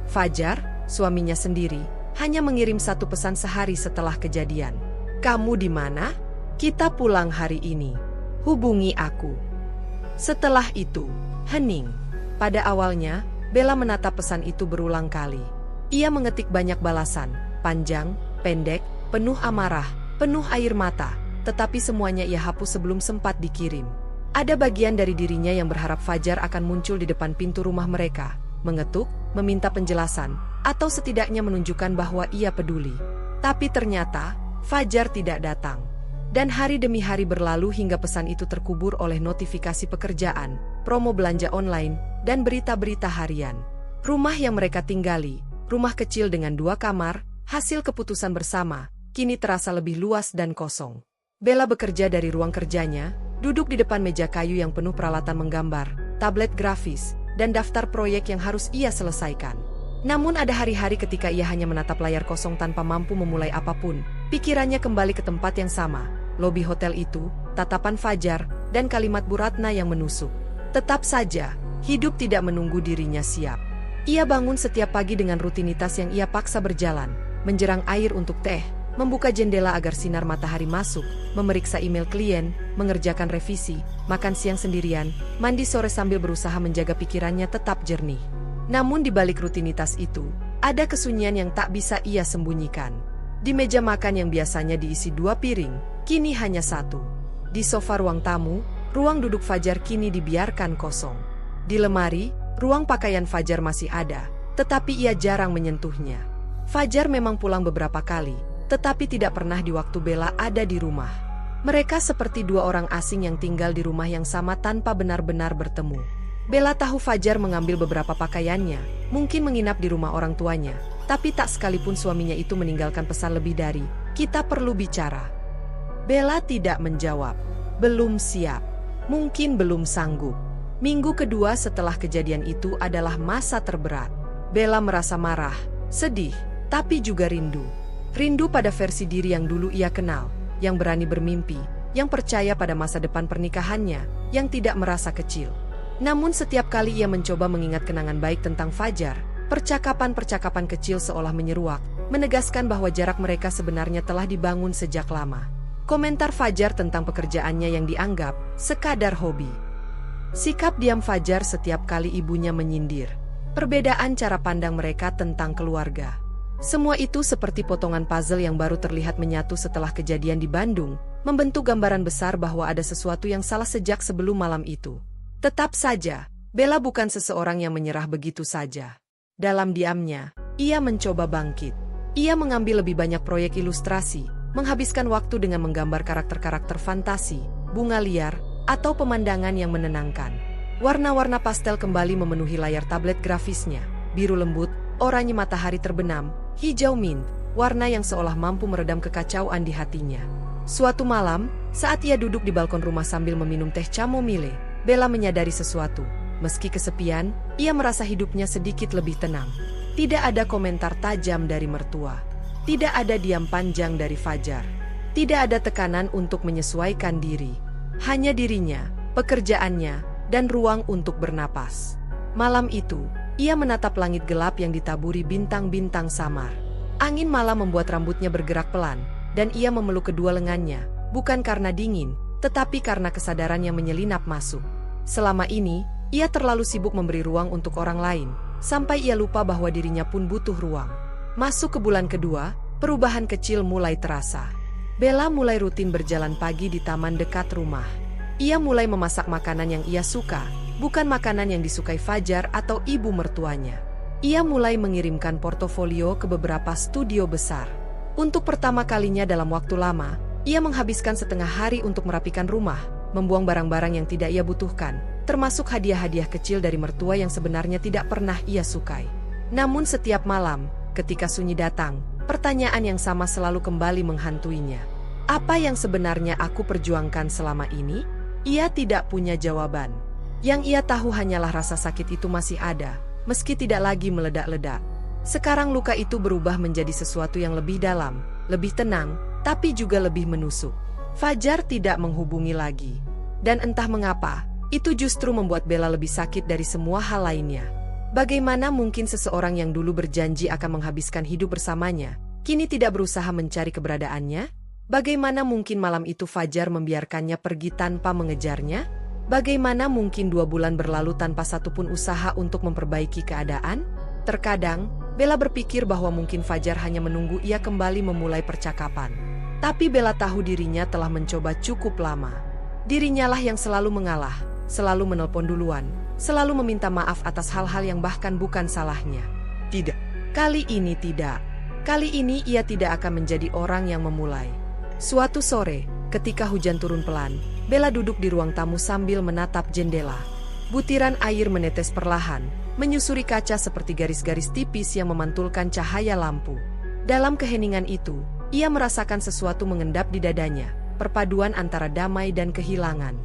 Fajar, suaminya sendiri, hanya mengirim 1 pesan sehari setelah kejadian. "Kamu di mana? Kita pulang hari ini. Hubungi aku." Setelah itu, hening. Pada awalnya, Bella menatap pesan itu berulang kali. Ia mengetik banyak balasan, panjang, pendek, penuh amarah, penuh air mata, tetapi semuanya ia hapus sebelum sempat dikirim. Ada bagian dari dirinya yang berharap Fajar akan muncul di depan pintu rumah mereka, mengetuk, meminta penjelasan, atau setidaknya menunjukkan bahwa ia peduli. Tapi ternyata, Fajar tidak datang. Dan hari demi hari berlalu hingga pesan itu terkubur oleh notifikasi pekerjaan, promo belanja online, dan berita-berita harian. Rumah yang mereka tinggali, rumah kecil dengan 2 kamar, hasil keputusan bersama, kini terasa lebih luas dan kosong. Bella bekerja dari ruang kerjanya, duduk di depan meja kayu yang penuh peralatan menggambar, tablet grafis, dan daftar proyek yang harus ia selesaikan. Namun ada hari-hari ketika ia hanya menatap layar kosong tanpa mampu memulai apapun. Pikirannya kembali ke tempat yang sama, lobi hotel itu, tatapan Fajar, dan kalimat Bu Ratna yang menusuk. Tetap saja, hidup tidak menunggu dirinya siap. Ia bangun setiap pagi dengan rutinitas yang ia paksa berjalan, menjerang air untuk teh, membuka jendela agar sinar matahari masuk, memeriksa email klien, mengerjakan revisi, makan siang sendirian, mandi sore sambil berusaha menjaga pikirannya tetap jernih. Namun di balik rutinitas itu, ada kesunyian yang tak bisa ia sembunyikan. Di meja makan yang biasanya diisi 2 piring, kini hanya 1. Di sofa ruang tamu, ruang duduk Fajar kini dibiarkan kosong. Di lemari, ruang pakaian Fajar masih ada, tetapi ia jarang menyentuhnya. Fajar memang pulang beberapa kali, tetapi tidak pernah di waktu Bella ada di rumah. Mereka seperti 2 orang asing yang tinggal di rumah yang sama tanpa benar-benar bertemu. Bella tahu Fajar mengambil beberapa pakaiannya, mungkin menginap di rumah orang tuanya, tapi tak sekalipun suaminya itu meninggalkan pesan lebih dari, "Kita perlu bicara." Bella tidak menjawab. Belum siap. Mungkin belum sanggup. Minggu kedua setelah kejadian itu adalah masa terberat. Bella merasa marah, sedih, tapi juga rindu. Rindu pada versi diri yang dulu ia kenal, yang berani bermimpi, yang percaya pada masa depan pernikahannya, yang tidak merasa kecil. Namun setiap kali ia mencoba mengingat kenangan baik tentang Fajar, percakapan-percakapan kecil seolah menyeruak, menegaskan bahwa jarak mereka sebenarnya telah dibangun sejak lama. Komentar Fajar tentang pekerjaannya yang dianggap sekadar hobi. Sikap diam Fajar setiap kali ibunya menyindir. Perbedaan cara pandang mereka tentang keluarga. Semua itu seperti potongan puzzle yang baru terlihat menyatu setelah kejadian di Bandung, membentuk gambaran besar bahwa ada sesuatu yang salah sejak sebelum malam itu. Tetap saja, Bella bukan seseorang yang menyerah begitu saja. Dalam diamnya, ia mencoba bangkit. Ia mengambil lebih banyak proyek ilustrasi, menghabiskan waktu dengan menggambar karakter-karakter fantasi, bunga liar, atau pemandangan yang menenangkan. Warna-warna pastel kembali memenuhi layar tablet grafisnya, biru lembut, oranye matahari terbenam, hijau mint, warna yang seolah mampu meredam kekacauan di hatinya. Suatu malam, saat ia duduk di balkon rumah sambil meminum teh chamomile, Bella menyadari sesuatu. Meski kesepian, ia merasa hidupnya sedikit lebih tenang. Tidak ada komentar tajam dari mertua. Tidak ada diam panjang dari Fajar. Tidak ada tekanan untuk menyesuaikan diri. Hanya dirinya, pekerjaannya, dan ruang untuk bernapas. Malam itu, ia menatap langit gelap yang ditaburi bintang-bintang samar. Angin malam membuat rambutnya bergerak pelan, dan ia memeluk kedua lengannya, bukan karena dingin, tetapi karena kesadarannya menyelinap masuk. Selama ini, ia terlalu sibuk memberi ruang untuk orang lain, sampai ia lupa bahwa dirinya pun butuh ruang. Masuk ke bulan kedua, perubahan kecil mulai terasa. Bella mulai rutin berjalan pagi di taman dekat rumah. Ia mulai memasak makanan yang ia suka, bukan makanan yang disukai Fajar atau ibu mertuanya. Ia mulai mengirimkan portofolio ke beberapa studio besar. Untuk pertama kalinya dalam waktu lama, ia menghabiskan setengah hari untuk merapikan rumah, membuang barang-barang yang tidak ia butuhkan, termasuk hadiah-hadiah kecil dari mertua yang sebenarnya tidak pernah ia sukai. Namun setiap malam, ketika sunyi datang, pertanyaan yang sama selalu kembali menghantuinya. Apa yang sebenarnya aku perjuangkan selama ini? Ia tidak punya jawaban. Yang ia tahu hanyalah rasa sakit itu masih ada, meski tidak lagi meledak-ledak. Sekarang luka itu berubah menjadi sesuatu yang lebih dalam, lebih tenang, tapi juga lebih menusuk. Fajar tidak menghubungi lagi. Dan entah mengapa, itu justru membuat Bella lebih sakit dari semua hal lainnya. Bagaimana mungkin seseorang yang dulu berjanji akan menghabiskan hidup bersamanya, kini tidak berusaha mencari keberadaannya? Bagaimana mungkin malam itu Fajar membiarkannya pergi tanpa mengejarnya? Bagaimana mungkin 2 bulan berlalu tanpa satupun usaha untuk memperbaiki keadaan? Terkadang, Bella berpikir bahwa mungkin Fajar hanya menunggu ia kembali memulai percakapan. Tapi Bella tahu dirinya telah mencoba cukup lama. Dirinya lah yang selalu mengalah, selalu menelpon duluan, selalu meminta maaf atas hal-hal yang bahkan bukan salahnya. Tidak. Kali ini tidak. Kali ini ia tidak akan menjadi orang yang memulai. Suatu sore, ketika hujan turun pelan, Bella duduk di ruang tamu sambil menatap jendela. Butiran air menetes perlahan, menyusuri kaca seperti garis-garis tipis yang memantulkan cahaya lampu. Dalam keheningan itu, ia merasakan sesuatu mengendap di dadanya, perpaduan antara damai dan kehilangan.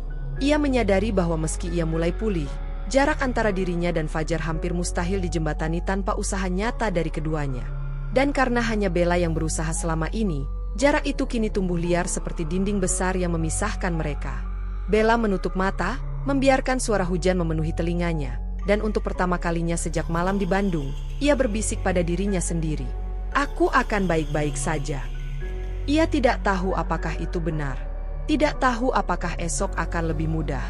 Ia menyadari bahwa meski ia mulai pulih, jarak antara dirinya dan Fajar hampir mustahil dijembatani tanpa usaha nyata dari keduanya. Dan karena hanya Bella yang berusaha selama ini, jarak itu kini tumbuh liar seperti dinding besar yang memisahkan mereka. Bella menutup mata, membiarkan suara hujan memenuhi telinganya, dan untuk pertama kalinya sejak malam di Bandung, ia berbisik pada dirinya sendiri. Aku akan baik-baik saja. Ia tidak tahu apakah itu benar. Tidak tahu apakah esok akan lebih mudah.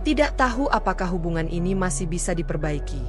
Tidak tahu apakah hubungan ini masih bisa diperbaiki.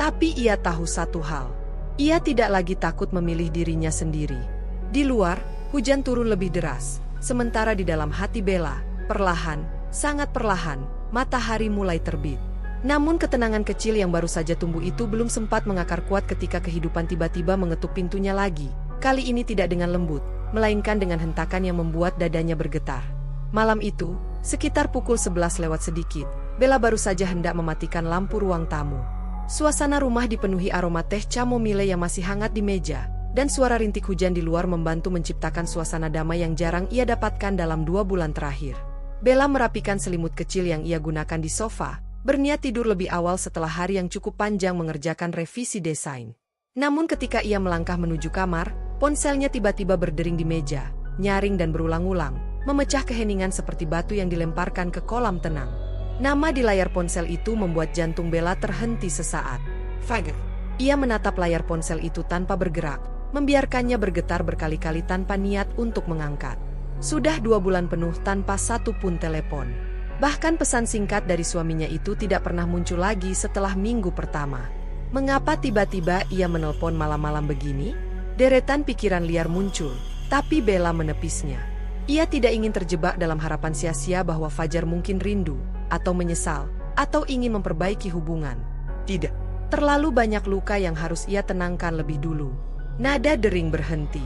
Tapi ia tahu satu hal. Ia tidak lagi takut memilih dirinya sendiri. Di luar, hujan turun lebih deras. Sementara di dalam hati Bella, perlahan, sangat perlahan, matahari mulai terbit. Namun ketenangan kecil yang baru saja tumbuh itu belum sempat mengakar kuat ketika kehidupan tiba-tiba mengetuk pintunya lagi. Kali ini tidak dengan lembut, melainkan dengan hentakan yang membuat dadanya bergetar. Malam itu, sekitar pukul 11 lewat sedikit, Bella baru saja hendak mematikan lampu ruang tamu. Suasana rumah dipenuhi aroma teh chamomile yang masih hangat di meja, dan suara rintik hujan di luar membantu menciptakan suasana damai yang jarang ia dapatkan dalam 2 bulan terakhir. Bella merapikan selimut kecil yang ia gunakan di sofa, berniat tidur lebih awal setelah hari yang cukup panjang mengerjakan revisi desain. Namun ketika ia melangkah menuju kamar, ponselnya tiba-tiba berdering di meja, nyaring dan berulang-ulang, memecah keheningan seperti batu yang dilemparkan ke kolam tenang. Nama di layar ponsel itu membuat jantung Bella terhenti sesaat. Fajar. Ia menatap layar ponsel itu tanpa bergerak, membiarkannya bergetar berkali-kali tanpa niat untuk mengangkat. Sudah 2 bulan penuh tanpa satu pun telepon. Bahkan pesan singkat dari suaminya itu tidak pernah muncul lagi setelah minggu pertama. Mengapa tiba-tiba ia menelpon malam-malam begini? Deretan pikiran liar muncul, tapi Bella menepisnya. Ia tidak ingin terjebak dalam harapan sia-sia bahwa Fajar mungkin rindu, atau menyesal, atau ingin memperbaiki hubungan. Tidak. Terlalu banyak luka yang harus ia tenangkan lebih dulu. Nada dering berhenti.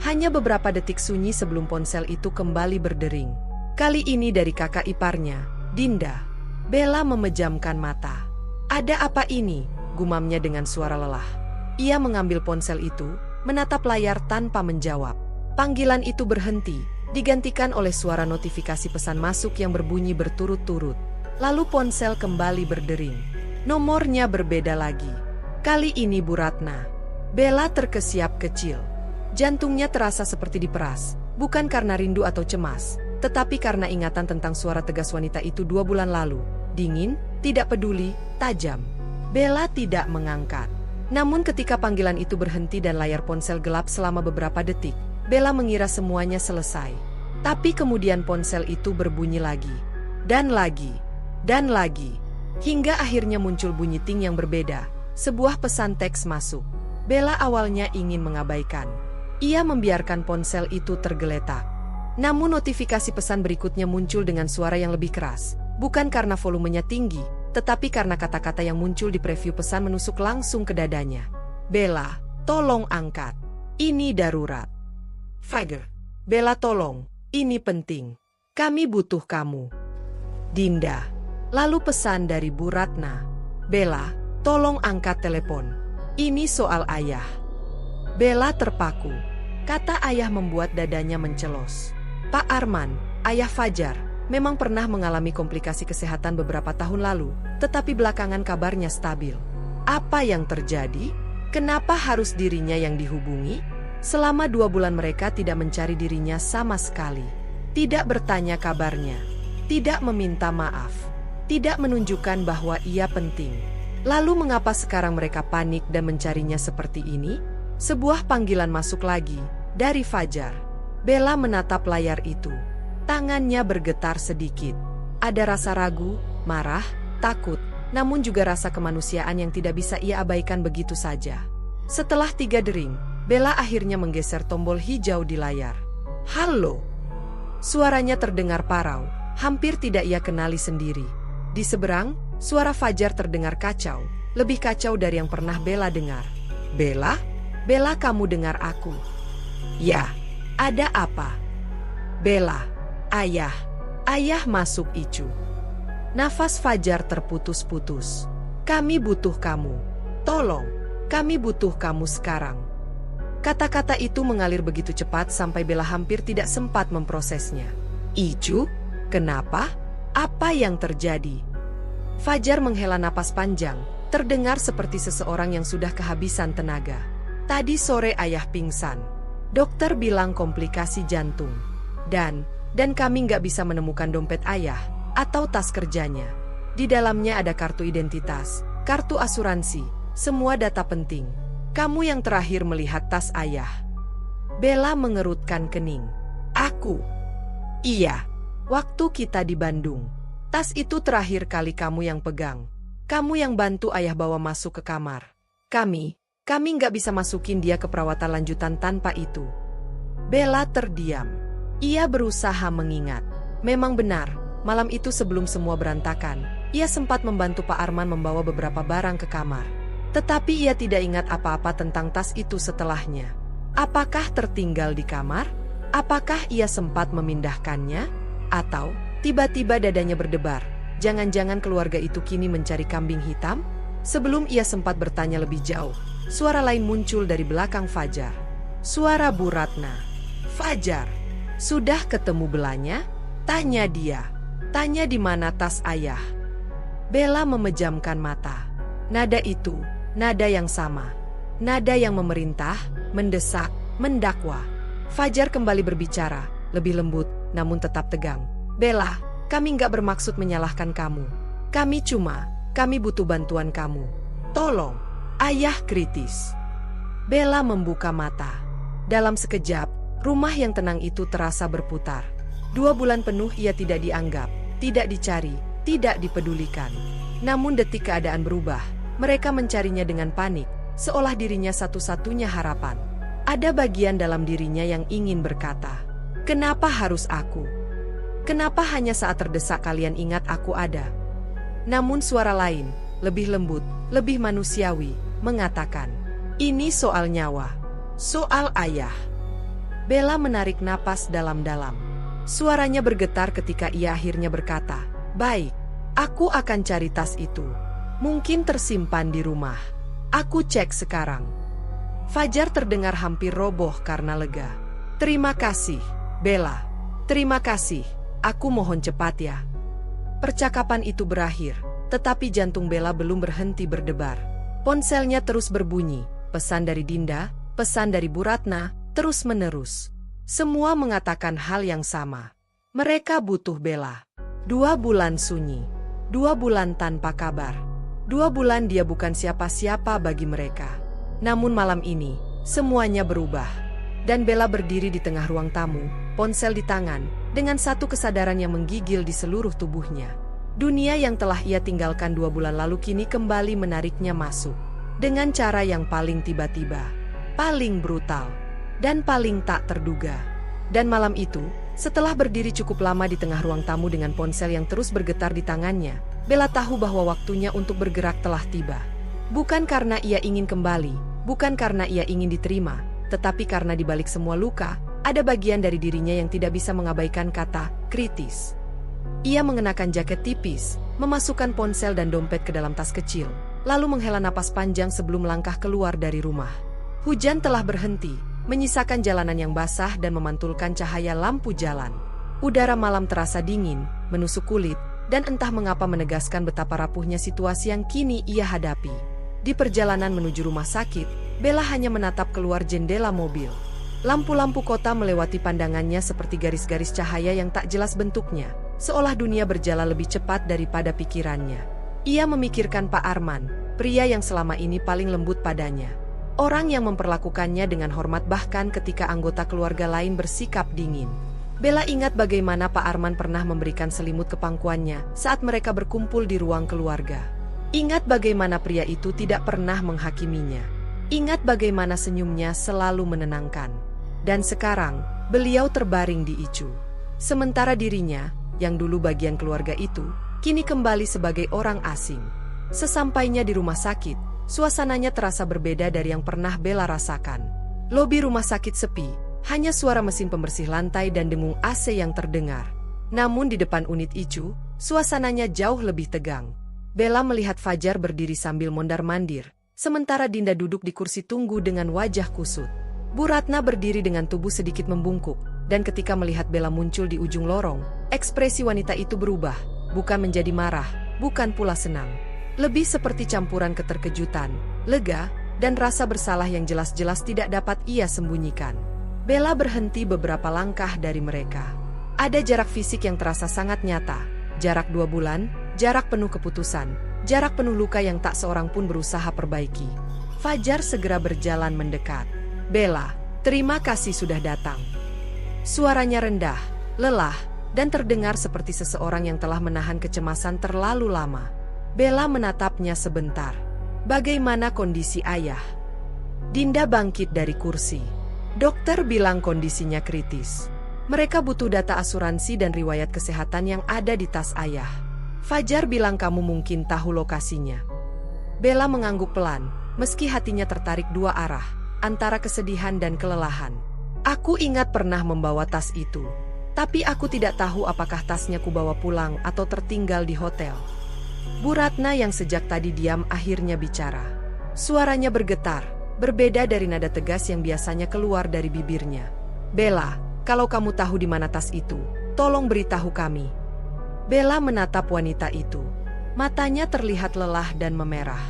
Hanya beberapa detik sunyi sebelum ponsel itu kembali berdering. Kali ini dari kakak iparnya, Dinda. Bella memejamkan mata. Ada apa ini? Gumamnya dengan suara lelah. Ia mengambil ponsel itu, menatap layar tanpa menjawab. Panggilan itu berhenti, digantikan oleh suara notifikasi pesan masuk yang berbunyi berturut-turut. Lalu ponsel kembali berdering. Nomornya berbeda lagi. Kali ini Bu Ratna. Bella terkesiap kecil. Jantungnya terasa seperti diperas, bukan karena rindu atau cemas, tetapi karena ingatan tentang suara tegas wanita itu 2 bulan lalu. Dingin, tidak peduli, tajam. Bella tidak mengangkat. Namun ketika panggilan itu berhenti dan layar ponsel gelap selama beberapa detik, Bella mengira semuanya selesai. Tapi kemudian ponsel itu berbunyi lagi. Dan lagi. Dan lagi. Hingga akhirnya muncul bunyi ting yang berbeda. Sebuah pesan teks masuk. Bella awalnya ingin mengabaikan. Ia membiarkan ponsel itu tergeletak. Namun notifikasi pesan berikutnya muncul dengan suara yang lebih keras. Bukan karena volumenya tinggi, tetapi karena kata-kata yang muncul di preview pesan menusuk langsung ke dadanya. Bella, tolong angkat. Ini darurat. Fajar. Bella tolong. Ini penting. Kami butuh kamu. Dinda. Lalu pesan dari Bu Ratna. Bella, tolong angkat telepon. Ini soal ayah. Bella terpaku. Kata ayah membuat dadanya mencelos. Pak Arman, ayah Fajar, memang pernah mengalami komplikasi kesehatan beberapa tahun lalu, tetapi belakangan kabarnya stabil. Apa yang terjadi? Kenapa harus dirinya yang dihubungi? Selama 2 bulan mereka tidak mencari dirinya sama sekali. Tidak bertanya kabarnya. Tidak meminta maaf. Tidak menunjukkan bahwa ia penting. Lalu mengapa sekarang mereka panik dan mencarinya seperti ini? Sebuah panggilan masuk lagi, dari Fajar. Bella menatap layar itu. Tangannya bergetar sedikit. Ada rasa ragu, marah, takut, namun juga rasa kemanusiaan yang tidak bisa ia abaikan begitu saja. Setelah 3 dering, Bella akhirnya menggeser tombol hijau di layar. Halo. Suaranya terdengar parau, hampir tidak ia kenali sendiri. Di seberang, suara Fajar terdengar kacau, lebih kacau dari yang pernah Bella dengar. Bella? Bella, kamu dengar aku? Ya, ada apa? Bella, ayah. Ayah masuk Icu. Nafas Fajar terputus-putus. Kami butuh kamu. Tolong, kami butuh kamu sekarang. Kata-kata itu mengalir begitu cepat sampai Bella hampir tidak sempat memprosesnya. Icu? Kenapa? Apa yang terjadi? Fajar menghela napas panjang, terdengar seperti seseorang yang sudah kehabisan tenaga. Tadi sore ayah pingsan. Dokter bilang komplikasi jantung. Dan kami nggak bisa menemukan dompet ayah atau tas kerjanya. Di dalamnya ada kartu identitas, kartu asuransi, semua data penting. Kamu yang terakhir melihat tas ayah. Bella mengerutkan kening. Aku? Iya. Waktu kita di Bandung. Tas itu terakhir kali kamu yang pegang. Kamu yang bantu ayah bawa masuk ke kamar. Kami nggak bisa masukin dia ke perawatan lanjutan tanpa itu. Bella terdiam. Ia berusaha mengingat. Memang benar, malam itu sebelum semua berantakan, ia sempat membantu Pak Arman membawa beberapa barang ke kamar. Tetapi ia tidak ingat apa-apa tentang tas itu setelahnya. Apakah tertinggal di kamar? Apakah ia sempat memindahkannya? Atau tiba-tiba dadanya berdebar, jangan-jangan keluarga itu kini mencari kambing hitam? Sebelum ia sempat bertanya lebih jauh, suara lain muncul dari belakang Fajar. Suara Bu Ratna. Fajar, sudah ketemu Belanya? Tanya dia. Tanya di mana tas ayah. Bella memejamkan mata. Nada itu, nada yang sama. Nada yang memerintah, mendesak, mendakwa. Fajar kembali berbicara, lebih lembut, namun tetap tegang. Bella, kami nggak bermaksud menyalahkan kamu. Kami butuh bantuan kamu. Tolong, ayah kritis. Bella membuka mata. Dalam sekejap, rumah yang tenang itu terasa berputar. 2 bulan penuh ia tidak dianggap, tidak dicari, tidak dipedulikan. Namun detik keadaan berubah. Mereka mencarinya dengan panik, seolah dirinya satu-satunya harapan. Ada bagian dalam dirinya yang ingin berkata, "Kenapa harus aku? Kenapa hanya saat terdesak kalian ingat aku ada?" Namun suara lain, lebih lembut, lebih manusiawi, mengatakan, "Ini soal nyawa, soal ayah." Bella menarik napas dalam-dalam. Suaranya bergetar ketika ia akhirnya berkata, "Baik, aku akan cari tas itu. Mungkin tersimpan di rumah. Aku cek sekarang." Fajar terdengar hampir roboh karena lega. "Terima kasih, Bella. Terima kasih. Aku mohon cepat ya." Percakapan itu berakhir, tetapi jantung Bella belum berhenti berdebar. Ponselnya terus berbunyi, pesan dari Dinda, pesan dari Bu Ratna, terus-menerus. Semua mengatakan hal yang sama. Mereka butuh Bella. 2 bulan sunyi. 2 bulan tanpa kabar. 2 bulan dia bukan siapa-siapa bagi mereka. Namun malam ini, semuanya berubah. dan Bella berdiri di tengah ruang tamu, ponsel di tangan, dengan satu kesadaran yang menggigil di seluruh tubuhnya. Dunia yang telah ia tinggalkan 2 bulan lalu kini kembali menariknya masuk. Dengan cara yang paling tiba-tiba, paling brutal, dan paling tak terduga. Dan malam itu, setelah berdiri cukup lama di tengah ruang tamu dengan ponsel yang terus bergetar di tangannya, Bella tahu bahwa waktunya untuk bergerak telah tiba. Bukan karena ia ingin kembali, bukan karena ia ingin diterima, tetapi karena di balik semua luka, ada bagian dari dirinya yang tidak bisa mengabaikan kata kritis. Ia mengenakan jaket tipis, memasukkan ponsel dan dompet ke dalam tas kecil, lalu menghela napas panjang sebelum melangkah keluar dari rumah. Hujan telah berhenti, menyisakan jalanan yang basah dan memantulkan cahaya lampu jalan. Udara malam terasa dingin, menusuk kulit, dan entah mengapa menegaskan betapa rapuhnya situasi yang kini ia hadapi. Di perjalanan menuju rumah sakit, Bella hanya menatap keluar jendela mobil. Lampu-lampu kota melewati pandangannya seperti garis-garis cahaya yang tak jelas bentuknya, seolah dunia berjalan lebih cepat daripada pikirannya. Ia memikirkan Pak Arman, pria yang selama ini paling lembut padanya. Orang yang memperlakukannya dengan hormat bahkan ketika anggota keluarga lain bersikap dingin. Bella ingat bagaimana Pak Arman pernah memberikan selimut ke pangkuannya saat mereka berkumpul di ruang keluarga. Ingat bagaimana pria itu tidak pernah menghakiminya. Ingat bagaimana senyumnya selalu menenangkan. Dan sekarang, beliau terbaring di icu. Sementara dirinya, yang dulu bagian keluarga itu, kini kembali sebagai orang asing. Sesampainya di rumah sakit, suasananya terasa berbeda dari yang pernah Bella rasakan. Lobi rumah sakit sepi, hanya suara mesin pembersih lantai dan dengung AC yang terdengar. Namun di depan unit icu, suasananya jauh lebih tegang. Bella melihat Fajar berdiri sambil mondar-mandir, sementara Dinda duduk di kursi tunggu dengan wajah kusut. Bu Ratna berdiri dengan tubuh sedikit membungkuk, dan ketika melihat Bella muncul di ujung lorong, ekspresi wanita itu berubah, bukan menjadi marah, bukan pula senang. Lebih seperti campuran keterkejutan, lega, dan rasa bersalah yang jelas-jelas tidak dapat ia sembunyikan. Bella berhenti beberapa langkah dari mereka. Ada jarak fisik yang terasa sangat nyata, jarak 2 bulan, jarak penuh keputusan, jarak penuh luka yang tak seorang pun berusaha perbaiki. Fajar segera berjalan mendekat. Bella, terima kasih sudah datang. Suaranya rendah, lelah, dan terdengar seperti seseorang yang telah menahan kecemasan terlalu lama. Bella menatapnya sebentar. Bagaimana kondisi ayah? Dinda bangkit dari kursi. Dokter bilang kondisinya kritis. Mereka butuh data asuransi dan riwayat kesehatan yang ada di tas ayah. Fajar bilang kamu mungkin tahu lokasinya. Bella mengangguk pelan, meski hatinya tertarik 2 arah, antara kesedihan dan kelelahan. Aku ingat pernah membawa tas itu, tapi aku tidak tahu apakah tasnya kubawa pulang atau tertinggal di hotel. Bu Ratna yang sejak tadi diam akhirnya bicara. Suaranya bergetar, berbeda dari nada tegas yang biasanya keluar dari bibirnya. Bella, kalau kamu tahu di mana tas itu, tolong beritahu kami. Bella menatap wanita itu. Matanya terlihat lelah dan memerah.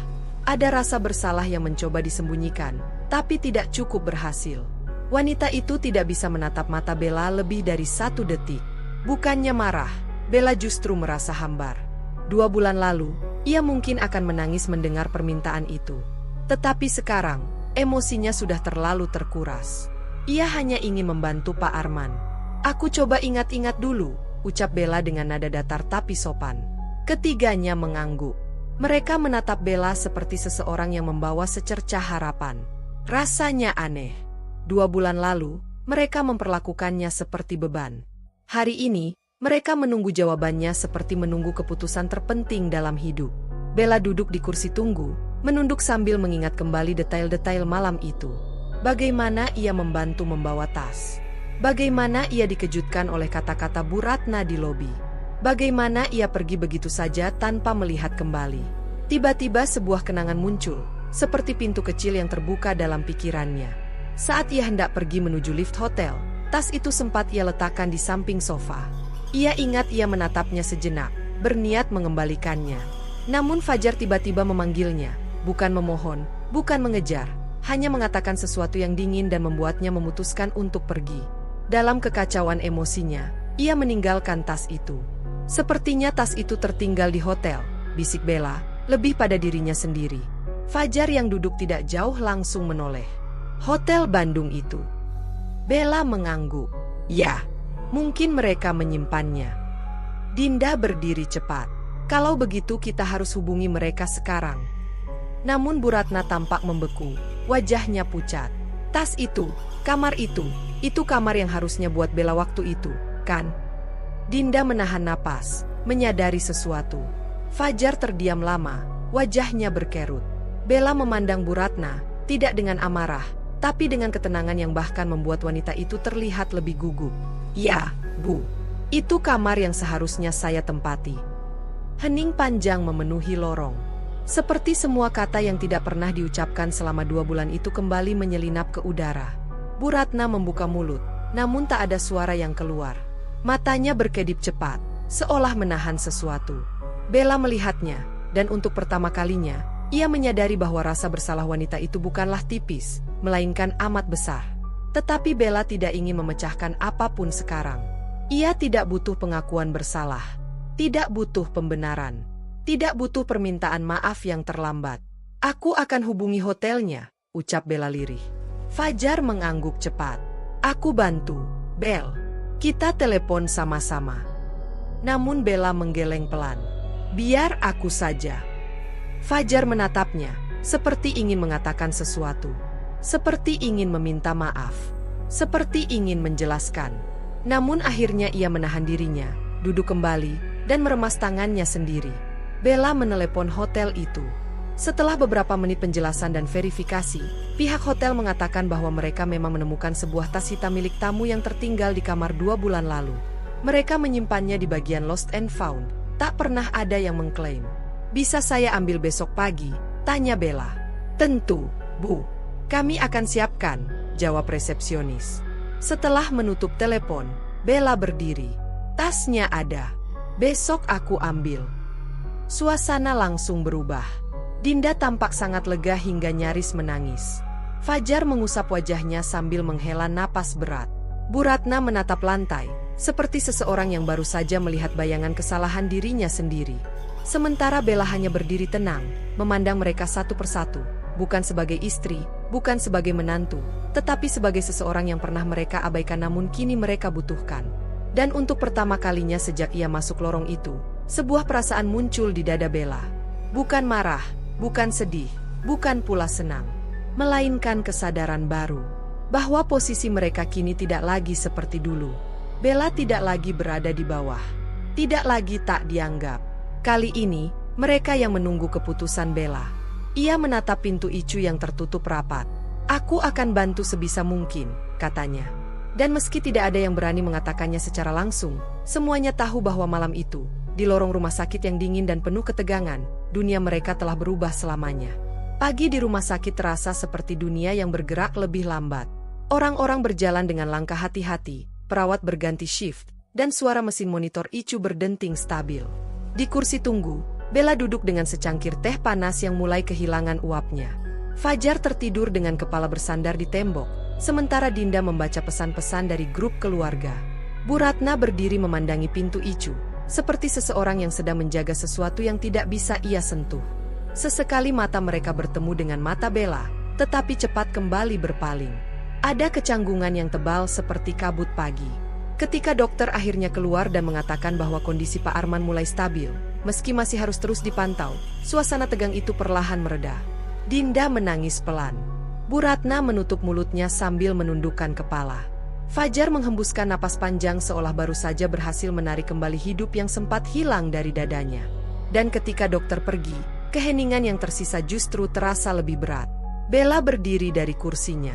Ada rasa bersalah yang mencoba disembunyikan, tapi tidak cukup berhasil. Wanita itu tidak bisa menatap mata Bella lebih dari 1 detik. Bukannya marah, Bella justru merasa hambar. 2 bulan lalu, ia mungkin akan menangis mendengar permintaan itu. Tetapi sekarang, emosinya sudah terlalu terkuras. Ia hanya ingin membantu Pak Arman. Aku coba ingat-ingat dulu, ucap Bella dengan nada datar tapi sopan. Ketiganya mengangguk. Mereka menatap Bella seperti seseorang yang membawa secercah harapan. Rasanya aneh. 2 bulan lalu, mereka memperlakukannya seperti beban. Hari ini, mereka menunggu jawabannya seperti menunggu keputusan terpenting dalam hidup. Bella duduk di kursi tunggu, menunduk sambil mengingat kembali detail-detail malam itu. Bagaimana ia membantu membawa tas. Bagaimana ia dikejutkan oleh kata-kata Bu Ratna di lobi. Bagaimana ia pergi begitu saja tanpa melihat kembali. Tiba-tiba sebuah kenangan muncul, seperti pintu kecil yang terbuka dalam pikirannya. Saat ia hendak pergi menuju lift hotel, tas itu sempat ia letakkan di samping sofa. Ia ingat ia menatapnya sejenak, berniat mengembalikannya. Namun Fajar tiba-tiba memanggilnya, bukan memohon, bukan mengejar, hanya mengatakan sesuatu yang dingin dan membuatnya memutuskan untuk pergi. Dalam kekacauan emosinya, ia meninggalkan tas itu. Sepertinya tas itu tertinggal di hotel, bisik Bella, lebih pada dirinya sendiri. Fajar yang duduk tidak jauh langsung menoleh. Hotel Bandung itu. Bella mengangguk. Ya, mungkin mereka menyimpannya. Dinda berdiri cepat. Kalau begitu kita harus hubungi mereka sekarang. Namun Bu Ratna tampak membeku, wajahnya pucat. Tas itu, kamar itu kamar yang harusnya buat Bella waktu itu, kan? Dinda menahan napas, menyadari sesuatu. Fajar terdiam lama, wajahnya berkerut. Bella memandang Bu Ratna, tidak dengan amarah, tapi dengan ketenangan yang bahkan membuat wanita itu terlihat lebih gugup. Ya, Bu. Itu kamar yang seharusnya saya tempati. Hening panjang memenuhi lorong. Seperti semua kata yang tidak pernah diucapkan selama 2 bulan itu kembali menyelinap ke udara. Bu Ratna membuka mulut, namun tak ada suara yang keluar. Matanya berkedip cepat, seolah menahan sesuatu. Bella melihatnya, dan untuk pertama kalinya, ia menyadari bahwa rasa bersalah wanita itu bukanlah tipis, melainkan amat besar. Tetapi Bella tidak ingin memecahkan apapun sekarang. Ia tidak butuh pengakuan bersalah, tidak butuh pembenaran, tidak butuh permintaan maaf yang terlambat. Aku akan hubungi hotelnya, ucap Bella lirih. Fajar mengangguk cepat. Aku bantu, Bel. Kita telepon sama-sama. Namun Bella menggeleng pelan. Biar aku saja. Fajar menatapnya, seperti ingin mengatakan sesuatu. Seperti ingin meminta maaf. Seperti ingin menjelaskan. Namun akhirnya ia menahan dirinya, duduk kembali, dan meremas tangannya sendiri. Bella menelepon hotel itu. Setelah beberapa menit penjelasan dan verifikasi, pihak hotel mengatakan bahwa mereka memang menemukan sebuah tas hitam milik tamu yang tertinggal di kamar 2 bulan lalu. Mereka menyimpannya di bagian lost and found, tak pernah ada yang mengklaim. Bisa saya ambil besok pagi? Tanya Bella. Tentu, Bu. Kami akan siapkan, jawab resepsionis. Setelah menutup telepon, Bella berdiri. Tasnya ada. Besok aku ambil. Suasana langsung berubah. Dinda tampak sangat lega hingga nyaris menangis. Fajar mengusap wajahnya sambil menghela napas berat. Bu Ratna menatap lantai, seperti seseorang yang baru saja melihat bayangan kesalahan dirinya sendiri. Sementara Bella hanya berdiri tenang, memandang mereka satu persatu, bukan sebagai istri, bukan sebagai menantu, tetapi sebagai seseorang yang pernah mereka abaikan namun kini mereka butuhkan. Dan untuk pertama kalinya sejak ia masuk lorong itu, sebuah perasaan muncul di dada Bella. Bukan marah, bukan sedih, bukan pula senang, melainkan kesadaran baru bahwa posisi mereka kini tidak lagi seperti dulu. Bella tidak lagi berada di bawah, tidak lagi tak dianggap. Kali ini, mereka yang menunggu keputusan Bella. Ia menatap pintu Icu yang tertutup rapat. Aku akan bantu sebisa mungkin, katanya. Dan meski tidak ada yang berani mengatakannya secara langsung, semuanya tahu bahwa malam itu, di lorong rumah sakit yang dingin dan penuh ketegangan, dunia mereka telah berubah selamanya. Pagi di rumah sakit terasa seperti dunia yang bergerak lebih lambat. Orang-orang berjalan dengan langkah hati-hati, perawat berganti shift, dan suara mesin monitor Icu berdenting stabil. Di kursi tunggu, Bella duduk dengan secangkir teh panas yang mulai kehilangan uapnya. Fajar tertidur dengan kepala bersandar di tembok, sementara Dinda membaca pesan-pesan dari grup keluarga. Bu Ratna berdiri memandangi pintu Icu, seperti seseorang yang sedang menjaga sesuatu yang tidak bisa ia sentuh. Sesekali mata mereka bertemu dengan mata Bella, tetapi cepat kembali berpaling. Ada kecanggungan yang tebal seperti kabut pagi. Ketika dokter akhirnya keluar dan mengatakan bahwa kondisi Pak Arman mulai stabil, meski masih harus terus dipantau, suasana tegang itu perlahan mereda. Dinda menangis pelan. Bu Ratna menutup mulutnya sambil menundukkan kepala. Fajar menghembuskan napas panjang seolah baru saja berhasil menarik kembali hidup yang sempat hilang dari dadanya. Dan ketika dokter pergi, keheningan yang tersisa justru terasa lebih berat. Bella berdiri dari kursinya.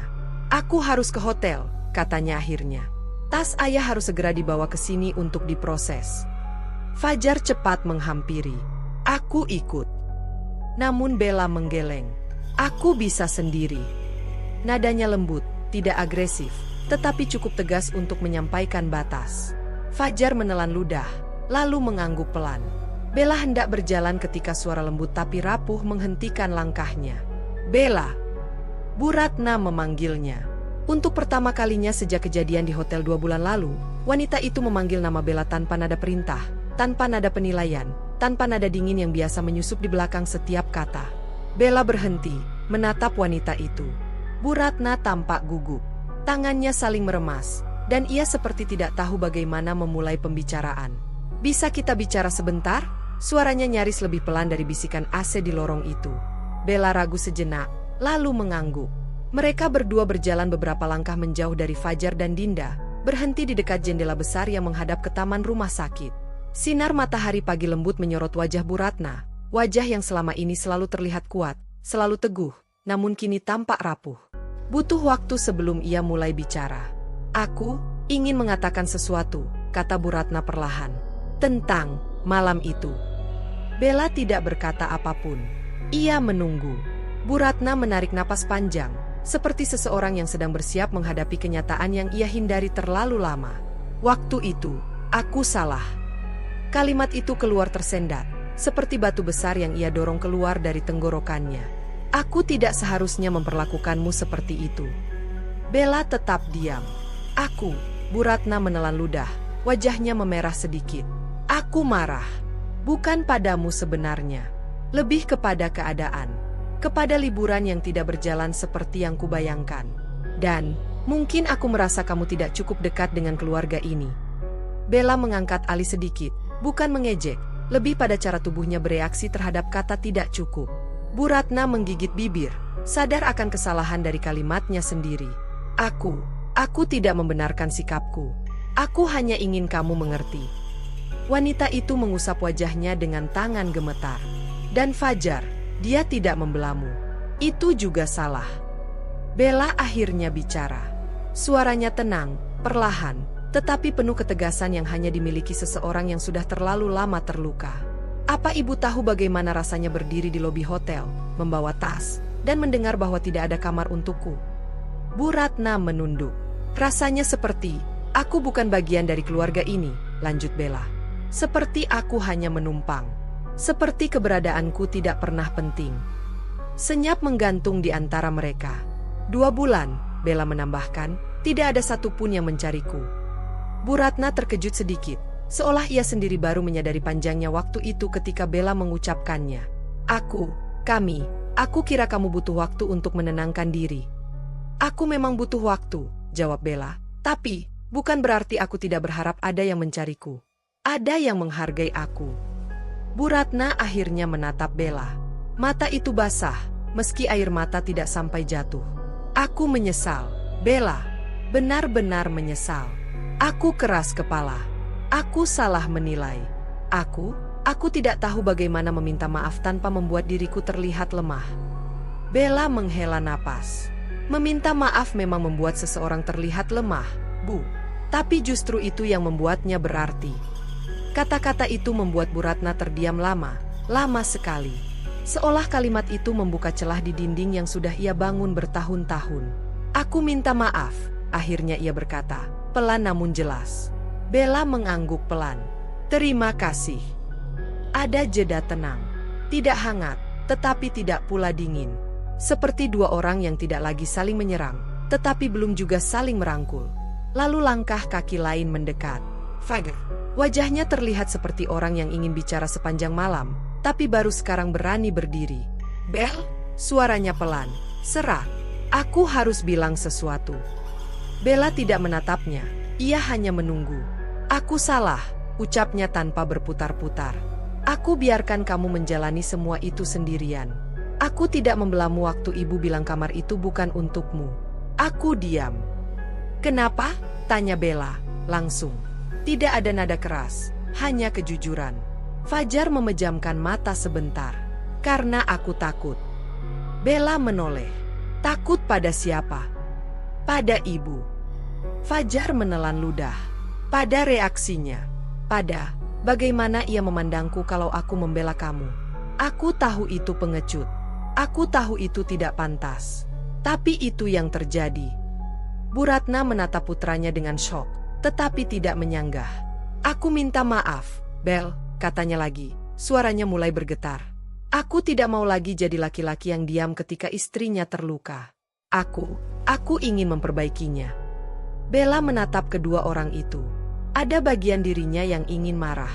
Aku harus ke hotel, katanya akhirnya. Tas ayah harus segera dibawa ke sini untuk diproses. Fajar cepat menghampiri. Aku ikut. Namun Bella menggeleng. Aku bisa sendiri. Nadanya lembut, tidak agresif, tetapi cukup tegas untuk menyampaikan batas. Fajar menelan ludah, lalu mengangguk pelan. Bella hendak berjalan ketika suara lembut tapi rapuh menghentikan langkahnya. Bella! Bu Ratna memanggilnya. Untuk pertama kalinya sejak kejadian di hotel 2 bulan lalu, wanita itu memanggil nama Bella tanpa nada perintah, tanpa nada penilaian, tanpa nada dingin yang biasa menyusup di belakang setiap kata. Bella berhenti, menatap wanita itu. Bu Ratna tampak gugup. Tangannya saling meremas, dan ia seperti tidak tahu bagaimana memulai pembicaraan. "Bisa kita bicara sebentar?" Suaranya nyaris lebih pelan dari bisikan AC di lorong itu. Bella ragu sejenak, lalu mengangguk. Mereka berdua berjalan beberapa langkah menjauh dari Fajar dan Dinda, berhenti di dekat jendela besar yang menghadap ke taman rumah sakit. Sinar matahari pagi lembut menyorot wajah Bu Ratna, wajah yang selama ini selalu terlihat kuat, selalu teguh, namun kini tampak rapuh. Butuh waktu sebelum ia mulai bicara. "Aku ingin mengatakan sesuatu," kata Bu Ratna perlahan. "Tentang malam itu." Bella tidak berkata apapun. Ia menunggu. Bu Ratna menarik napas panjang, seperti seseorang yang sedang bersiap menghadapi kenyataan yang ia hindari terlalu lama. "Waktu itu, aku salah." Kalimat itu keluar tersendat, seperti batu besar yang ia dorong keluar dari tenggorokannya. "Aku tidak seharusnya memperlakukanmu seperti itu." Bella tetap diam. "Aku," Bu Ratna menelan ludah, wajahnya memerah sedikit. "Aku marah. Bukan padamu sebenarnya. Lebih kepada keadaan. Kepada liburan yang tidak berjalan seperti yang kubayangkan. Dan, mungkin aku merasa kamu tidak cukup dekat dengan keluarga ini." Bella mengangkat alis sedikit, bukan mengejek, lebih pada cara tubuhnya bereaksi terhadap kata tidak cukup. Bu Ratna menggigit bibir, sadar akan kesalahan dari kalimatnya sendiri. Aku tidak membenarkan sikapku. Aku hanya ingin kamu mengerti." Wanita itu mengusap wajahnya dengan tangan gemetar. "Dan Fajar, dia tidak membelamu. Itu juga salah." Bella akhirnya bicara. Suaranya tenang, perlahan, tetapi penuh ketegasan yang hanya dimiliki seseorang yang sudah terlalu lama terluka. "Apa ibu tahu bagaimana rasanya berdiri di lobi hotel, membawa tas, dan mendengar bahwa tidak ada kamar untukku?" Bu Ratna menunduk. "Rasanya seperti, aku bukan bagian dari keluarga ini," lanjut Bella. "Seperti aku hanya menumpang. Seperti keberadaanku tidak pernah penting." Senyap menggantung di antara mereka. "2 bulan, Bella menambahkan, tidak ada satupun yang mencariku." Bu Ratna terkejut sedikit, seolah ia sendiri baru menyadari panjangnya waktu itu ketika Bella mengucapkannya. Aku kira kamu butuh waktu untuk menenangkan diri." "Aku memang butuh waktu," jawab Bella, "tapi bukan berarti aku tidak berharap ada yang mencariku. Ada yang menghargai aku." Bu Ratna akhirnya menatap Bella. Mata itu basah, meski air mata tidak sampai jatuh. "Aku menyesal, Bella. Benar-benar menyesal. Aku keras kepala. Aku salah menilai. Aku tidak tahu bagaimana meminta maaf tanpa membuat diriku terlihat lemah." Bella menghela napas. "Meminta maaf memang membuat seseorang terlihat lemah, Bu. Tapi justru itu yang membuatnya berarti." Kata-kata itu membuat Bu Ratna terdiam lama sekali. Seolah kalimat itu membuka celah di dinding yang sudah ia bangun bertahun-tahun. "Aku minta maaf," akhirnya ia berkata, pelan namun jelas. Bella mengangguk pelan. "Terima kasih." Ada jeda tenang. Tidak hangat, tetapi tidak pula dingin. Seperti dua orang yang tidak lagi saling menyerang, tetapi belum juga saling merangkul. Lalu langkah kaki lain mendekat. Fajar. Wajahnya terlihat seperti orang yang ingin bicara sepanjang malam, tapi baru sekarang berani berdiri. "Bel," suaranya pelan, serak. "Aku harus bilang sesuatu." Bella tidak menatapnya, ia hanya menunggu. "Aku salah," ucapnya tanpa berputar-putar. "Aku biarkan kamu menjalani semua itu sendirian. Aku tidak membelamu waktu ibu bilang kamar itu bukan untukmu." Aku diam. "Kenapa?" tanya Bella, langsung. Tidak ada nada keras, hanya kejujuran. Fajar memejamkan mata sebentar. "Karena aku takut." Bella menoleh. "Takut pada siapa?" "Pada ibu." Fajar menelan ludah. "Pada reaksinya. Pada bagaimana ia memandangku kalau aku membela kamu. Aku tahu itu pengecut. Aku tahu itu tidak pantas. Tapi itu yang terjadi." Bu Ratna menatap putranya dengan syok, tetapi tidak menyanggah. "Aku minta maaf, Bel," katanya lagi. Suaranya mulai bergetar. "Aku tidak mau lagi jadi laki-laki yang diam ketika istrinya terluka. Aku ingin memperbaikinya." Bella menatap kedua orang itu. Ada bagian dirinya yang ingin marah.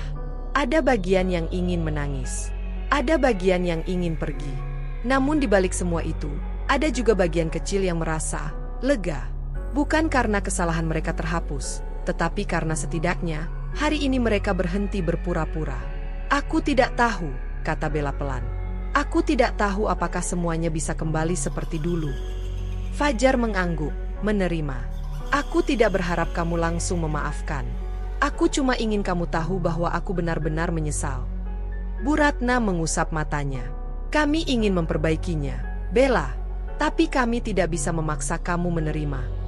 Ada bagian yang ingin menangis. Ada bagian yang ingin pergi. Namun di balik semua itu, ada juga bagian kecil yang merasa lega. Bukan karena kesalahan mereka terhapus, tetapi karena setidaknya, hari ini mereka berhenti berpura-pura. Aku tidak tahu, kata Bella pelan. Aku tidak tahu apakah semuanya bisa kembali seperti dulu. Fajar mengangguk, menerima. Aku tidak berharap kamu langsung memaafkan. Aku cuma ingin kamu tahu bahwa aku benar-benar menyesal. Bu Ratna mengusap matanya. Kami ingin memperbaikinya, Bella, tapi kami tidak bisa memaksa kamu menerima.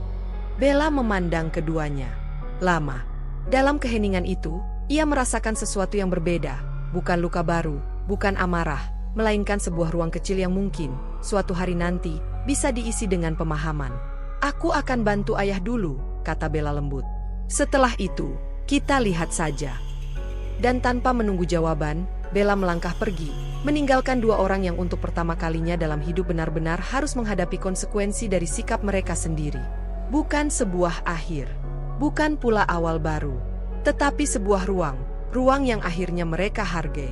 Bella memandang keduanya. Lama. Dalam keheningan itu, ia merasakan sesuatu yang berbeda, bukan luka baru, bukan amarah, melainkan sebuah ruang kecil yang mungkin, suatu hari nanti, bisa diisi dengan pemahaman. Aku akan bantu ayah dulu, kata Bella lembut. Setelah itu, kita lihat saja. Dan tanpa menunggu jawaban, Bella melangkah pergi, meninggalkan dua orang yang untuk pertama kalinya dalam hidup benar-benar harus menghadapi konsekuensi dari sikap mereka sendiri. Bukan sebuah akhir, bukan pula awal baru, tetapi sebuah ruang yang akhirnya mereka hargai.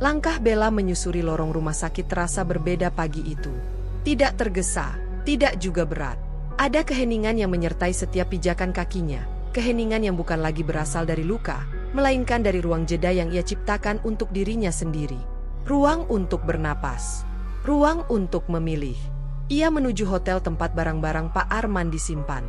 Langkah Bella menyusuri lorong rumah sakit terasa berbeda pagi itu. Tidak tergesa, tidak juga berat. Ada keheningan yang menyertai setiap pijakan kakinya, keheningan yang bukan lagi berasal dari luka, melainkan dari ruang jeda yang ia ciptakan untuk dirinya sendiri. Ruang untuk bernapas, ruang untuk memilih. Ia menuju hotel tempat barang-barang Pak Arman disimpan.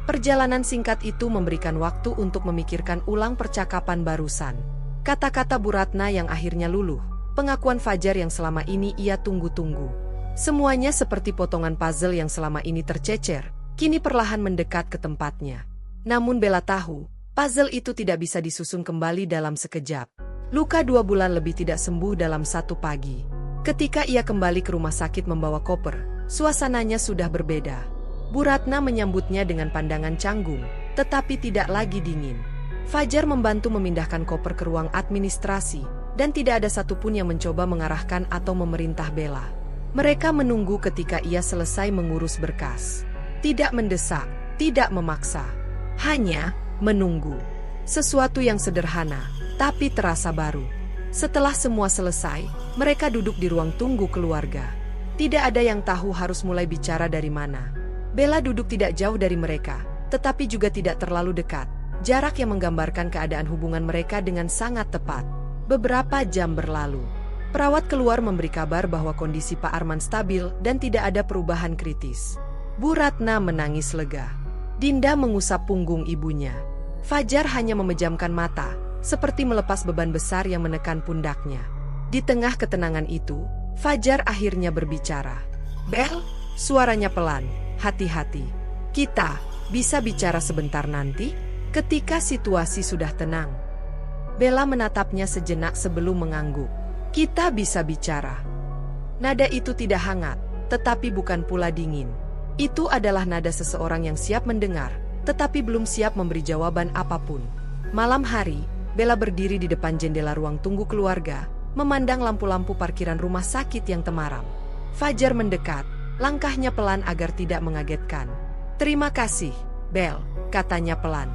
Perjalanan singkat itu memberikan waktu untuk memikirkan ulang percakapan barusan. Kata-kata Bu Ratna yang akhirnya luluh, pengakuan Fajar yang selama ini ia tunggu-tunggu. Semuanya seperti potongan puzzle yang selama ini tercecer, kini perlahan mendekat ke tempatnya. Namun Bella tahu, puzzle itu tidak bisa disusun kembali dalam sekejap. Luka 2 bulan lebih tidak sembuh dalam satu pagi. Ketika ia kembali ke rumah sakit membawa koper, suasananya sudah berbeda. Bu Ratna menyambutnya dengan pandangan canggung, tetapi tidak lagi dingin. Fajar membantu memindahkan koper ke ruang administrasi, dan tidak ada satupun yang mencoba mengarahkan atau memerintah Bella. Mereka menunggu ketika ia selesai mengurus berkas. Tidak mendesak, tidak memaksa. Hanya menunggu. Sesuatu yang sederhana, tapi terasa baru. Setelah semua selesai, mereka duduk di ruang tunggu keluarga. Tidak ada yang tahu harus mulai bicara dari mana. Bella duduk tidak jauh dari mereka, tetapi juga tidak terlalu dekat. Jarak yang menggambarkan keadaan hubungan mereka dengan sangat tepat. Beberapa jam berlalu. Perawat keluar memberi kabar bahwa kondisi Pak Arman stabil dan tidak ada perubahan kritis. Bu Ratna menangis lega. Dinda mengusap punggung ibunya. Fajar hanya memejamkan mata, seperti melepas beban besar yang menekan pundaknya. Di tengah ketenangan itu, Fajar akhirnya berbicara. "Bel," suaranya pelan, "hati-hati. Kita bisa bicara sebentar nanti, ketika situasi sudah tenang." Bella menatapnya sejenak sebelum mengangguk. "Kita bisa bicara." Nada itu tidak hangat, tetapi bukan pula dingin. Itu adalah nada seseorang yang siap mendengar, tetapi belum siap memberi jawaban apapun. Malam hari, Bella berdiri di depan jendela ruang tunggu keluarga, memandang lampu-lampu parkiran rumah sakit yang temaram. Fajar mendekat, langkahnya pelan agar tidak mengagetkan. "Terima kasih, Bel," katanya pelan.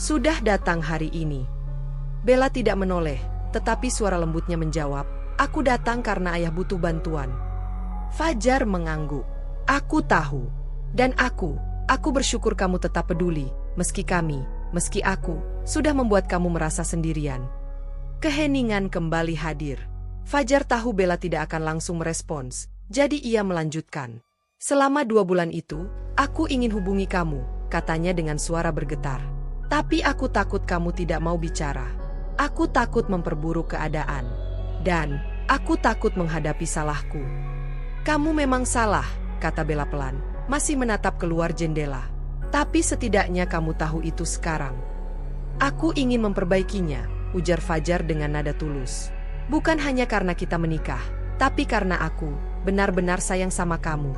"Sudah datang hari ini." Bella tidak menoleh, tetapi suara lembutnya menjawab, "Aku datang karena ayah butuh bantuan." Fajar mengangguk. "Aku tahu. Dan aku bersyukur kamu tetap peduli, meski aku, sudah membuat kamu merasa sendirian." Keheningan kembali hadir. Fajar tahu Bella tidak akan langsung merespons, jadi ia melanjutkan. "Selama 2 bulan itu, aku ingin hubungi kamu," katanya dengan suara bergetar. "Tapi aku takut kamu tidak mau bicara. Aku takut memperburuk keadaan. Dan aku takut menghadapi salahku." "Kamu memang salah," kata Bella pelan, masih menatap keluar jendela. "Tapi setidaknya kamu tahu itu sekarang." "Aku ingin memperbaikinya," ujar Fajar dengan nada tulus. "Bukan hanya karena kita menikah, tapi karena aku benar-benar sayang sama kamu."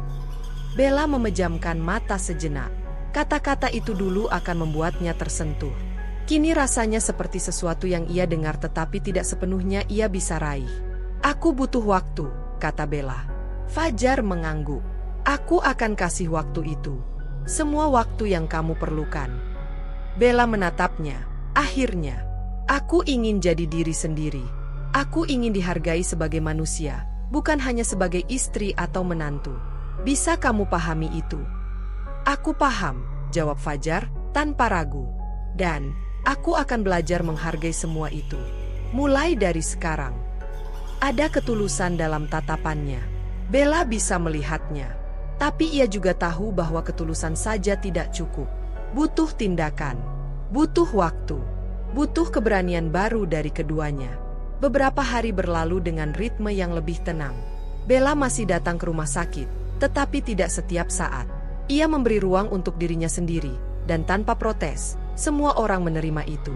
Bella memejamkan mata sejenak. Kata-kata itu dulu akan membuatnya tersentuh. Kini rasanya seperti sesuatu yang ia dengar tetapi tidak sepenuhnya ia bisa raih. "Aku butuh waktu," kata Bella. Fajar mengangguk. "Aku akan kasih waktu itu. Semua waktu yang kamu perlukan." Bella menatapnya. "Akhirnya, aku ingin jadi diri sendiri. Aku ingin dihargai sebagai manusia, bukan hanya sebagai istri atau menantu. Bisa kamu pahami itu?" "Aku paham," jawab Fajar tanpa ragu. Dan aku akan belajar menghargai semua itu. Mulai dari sekarang. Ada ketulusan dalam tatapannya. Bella bisa melihatnya. Tapi ia juga tahu bahwa ketulusan saja tidak cukup. Butuh tindakan. Butuh waktu. Butuh keberanian baru dari keduanya. Beberapa hari berlalu dengan ritme yang lebih tenang. Bella masih datang ke rumah sakit, tetapi tidak setiap saat. Ia memberi ruang untuk dirinya sendiri, dan tanpa protes, semua orang menerima itu.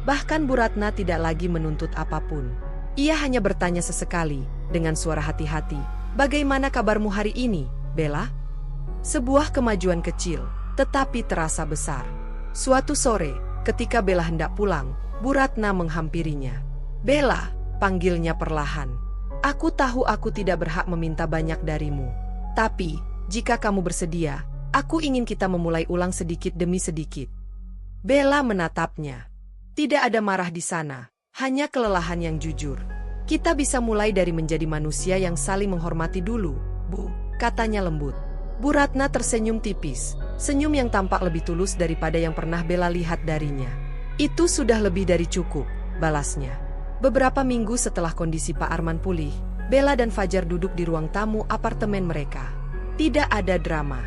Bahkan Bu Ratna tidak lagi menuntut apapun. Ia hanya bertanya sesekali, dengan suara hati-hati, "Bagaimana kabarmu hari ini, Bella?" Sebuah kemajuan kecil, tetapi terasa besar. Suatu sore, ketika Bella hendak pulang, Bu Ratna menghampirinya. "Bella," panggilnya perlahan. "Aku tahu aku tidak berhak meminta banyak darimu. Tapi, jika kamu bersedia, aku ingin kita memulai ulang sedikit demi sedikit." Bella menatapnya. Tidak ada marah di sana, hanya kelelahan yang jujur. "Kita bisa mulai dari menjadi manusia yang saling menghormati dulu, Bu," katanya lembut. Bu Ratna tersenyum tipis, senyum yang tampak lebih tulus daripada yang pernah Bella lihat darinya. "Itu sudah lebih dari cukup," balasnya. Beberapa minggu setelah kondisi Pak Arman pulih, Bella dan Fajar duduk di ruang tamu apartemen mereka. Tidak ada drama,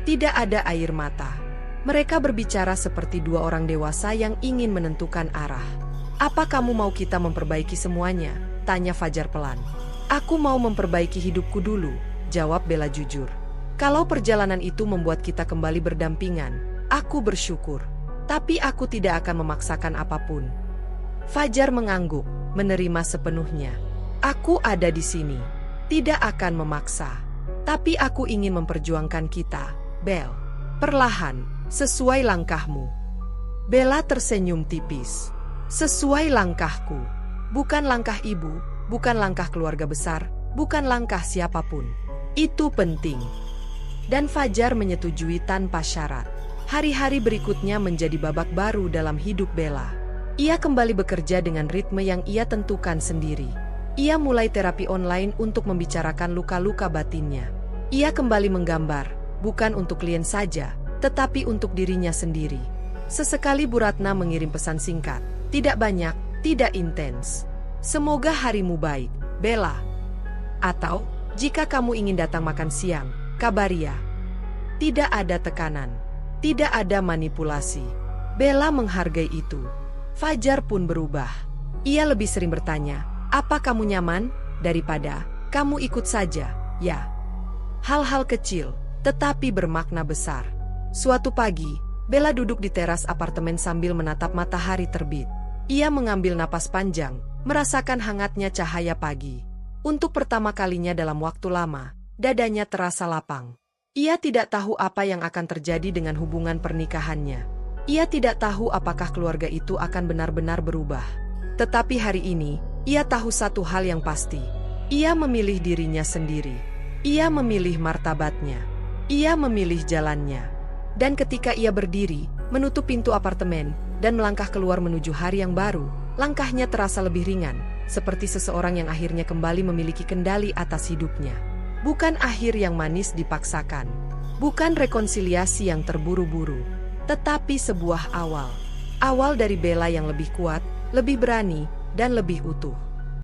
tidak ada air mata. Mereka berbicara seperti dua orang dewasa yang ingin menentukan arah. "Apa kamu mau kita memperbaiki semuanya?" tanya Fajar pelan. "Aku mau memperbaiki hidupku dulu," jawab Bella jujur. "Kalau perjalanan itu membuat kita kembali berdampingan, aku bersyukur. Tapi aku tidak akan memaksakan apapun." Fajar mengangguk, menerima sepenuhnya. "Aku ada di sini, tidak akan memaksa. Tapi aku ingin memperjuangkan kita, Bel. Perlahan, sesuai langkahmu." Bella tersenyum tipis. "Sesuai langkahku. Bukan langkah ibu, bukan langkah keluarga besar, bukan langkah siapapun. Itu penting." Dan Fajar menyetujui tanpa syarat. Hari-hari berikutnya menjadi babak baru dalam hidup Bella. Ia kembali bekerja dengan ritme yang ia tentukan sendiri. Ia mulai terapi online untuk membicarakan luka-luka batinnya. Ia kembali menggambar, bukan untuk klien saja, tetapi untuk dirinya sendiri. Sesekali Bu Ratna mengirim pesan singkat, tidak banyak, tidak intens. "Semoga harimu baik, Bella." Atau, "Jika kamu ingin datang makan siang, kabari ya." Tidak ada tekanan, tidak ada manipulasi. Bella menghargai itu. Fajar pun berubah. Ia lebih sering bertanya, "Apa kamu nyaman?" daripada, "Kamu ikut saja, ya." Hal-hal kecil, tetapi bermakna besar. Suatu pagi, Bella duduk di teras apartemen sambil menatap matahari terbit. Ia mengambil napas panjang, merasakan hangatnya cahaya pagi. Untuk pertama kalinya dalam waktu lama, dadanya terasa lapang. Ia tidak tahu apa yang akan terjadi dengan hubungan pernikahannya. Ia tidak tahu apakah keluarga itu akan benar-benar berubah. Tetapi hari ini, ia tahu satu hal yang pasti. Ia memilih dirinya sendiri. Ia memilih martabatnya. Ia memilih jalannya. Dan ketika ia berdiri, menutup pintu apartemen, dan melangkah keluar menuju hari yang baru, langkahnya terasa lebih ringan, seperti seseorang yang akhirnya kembali memiliki kendali atas hidupnya. Bukan akhir yang manis dipaksakan. Bukan rekonsiliasi yang terburu-buru. Tetapi sebuah awal. Awal dari Bella yang lebih kuat, lebih berani, dan lebih utuh.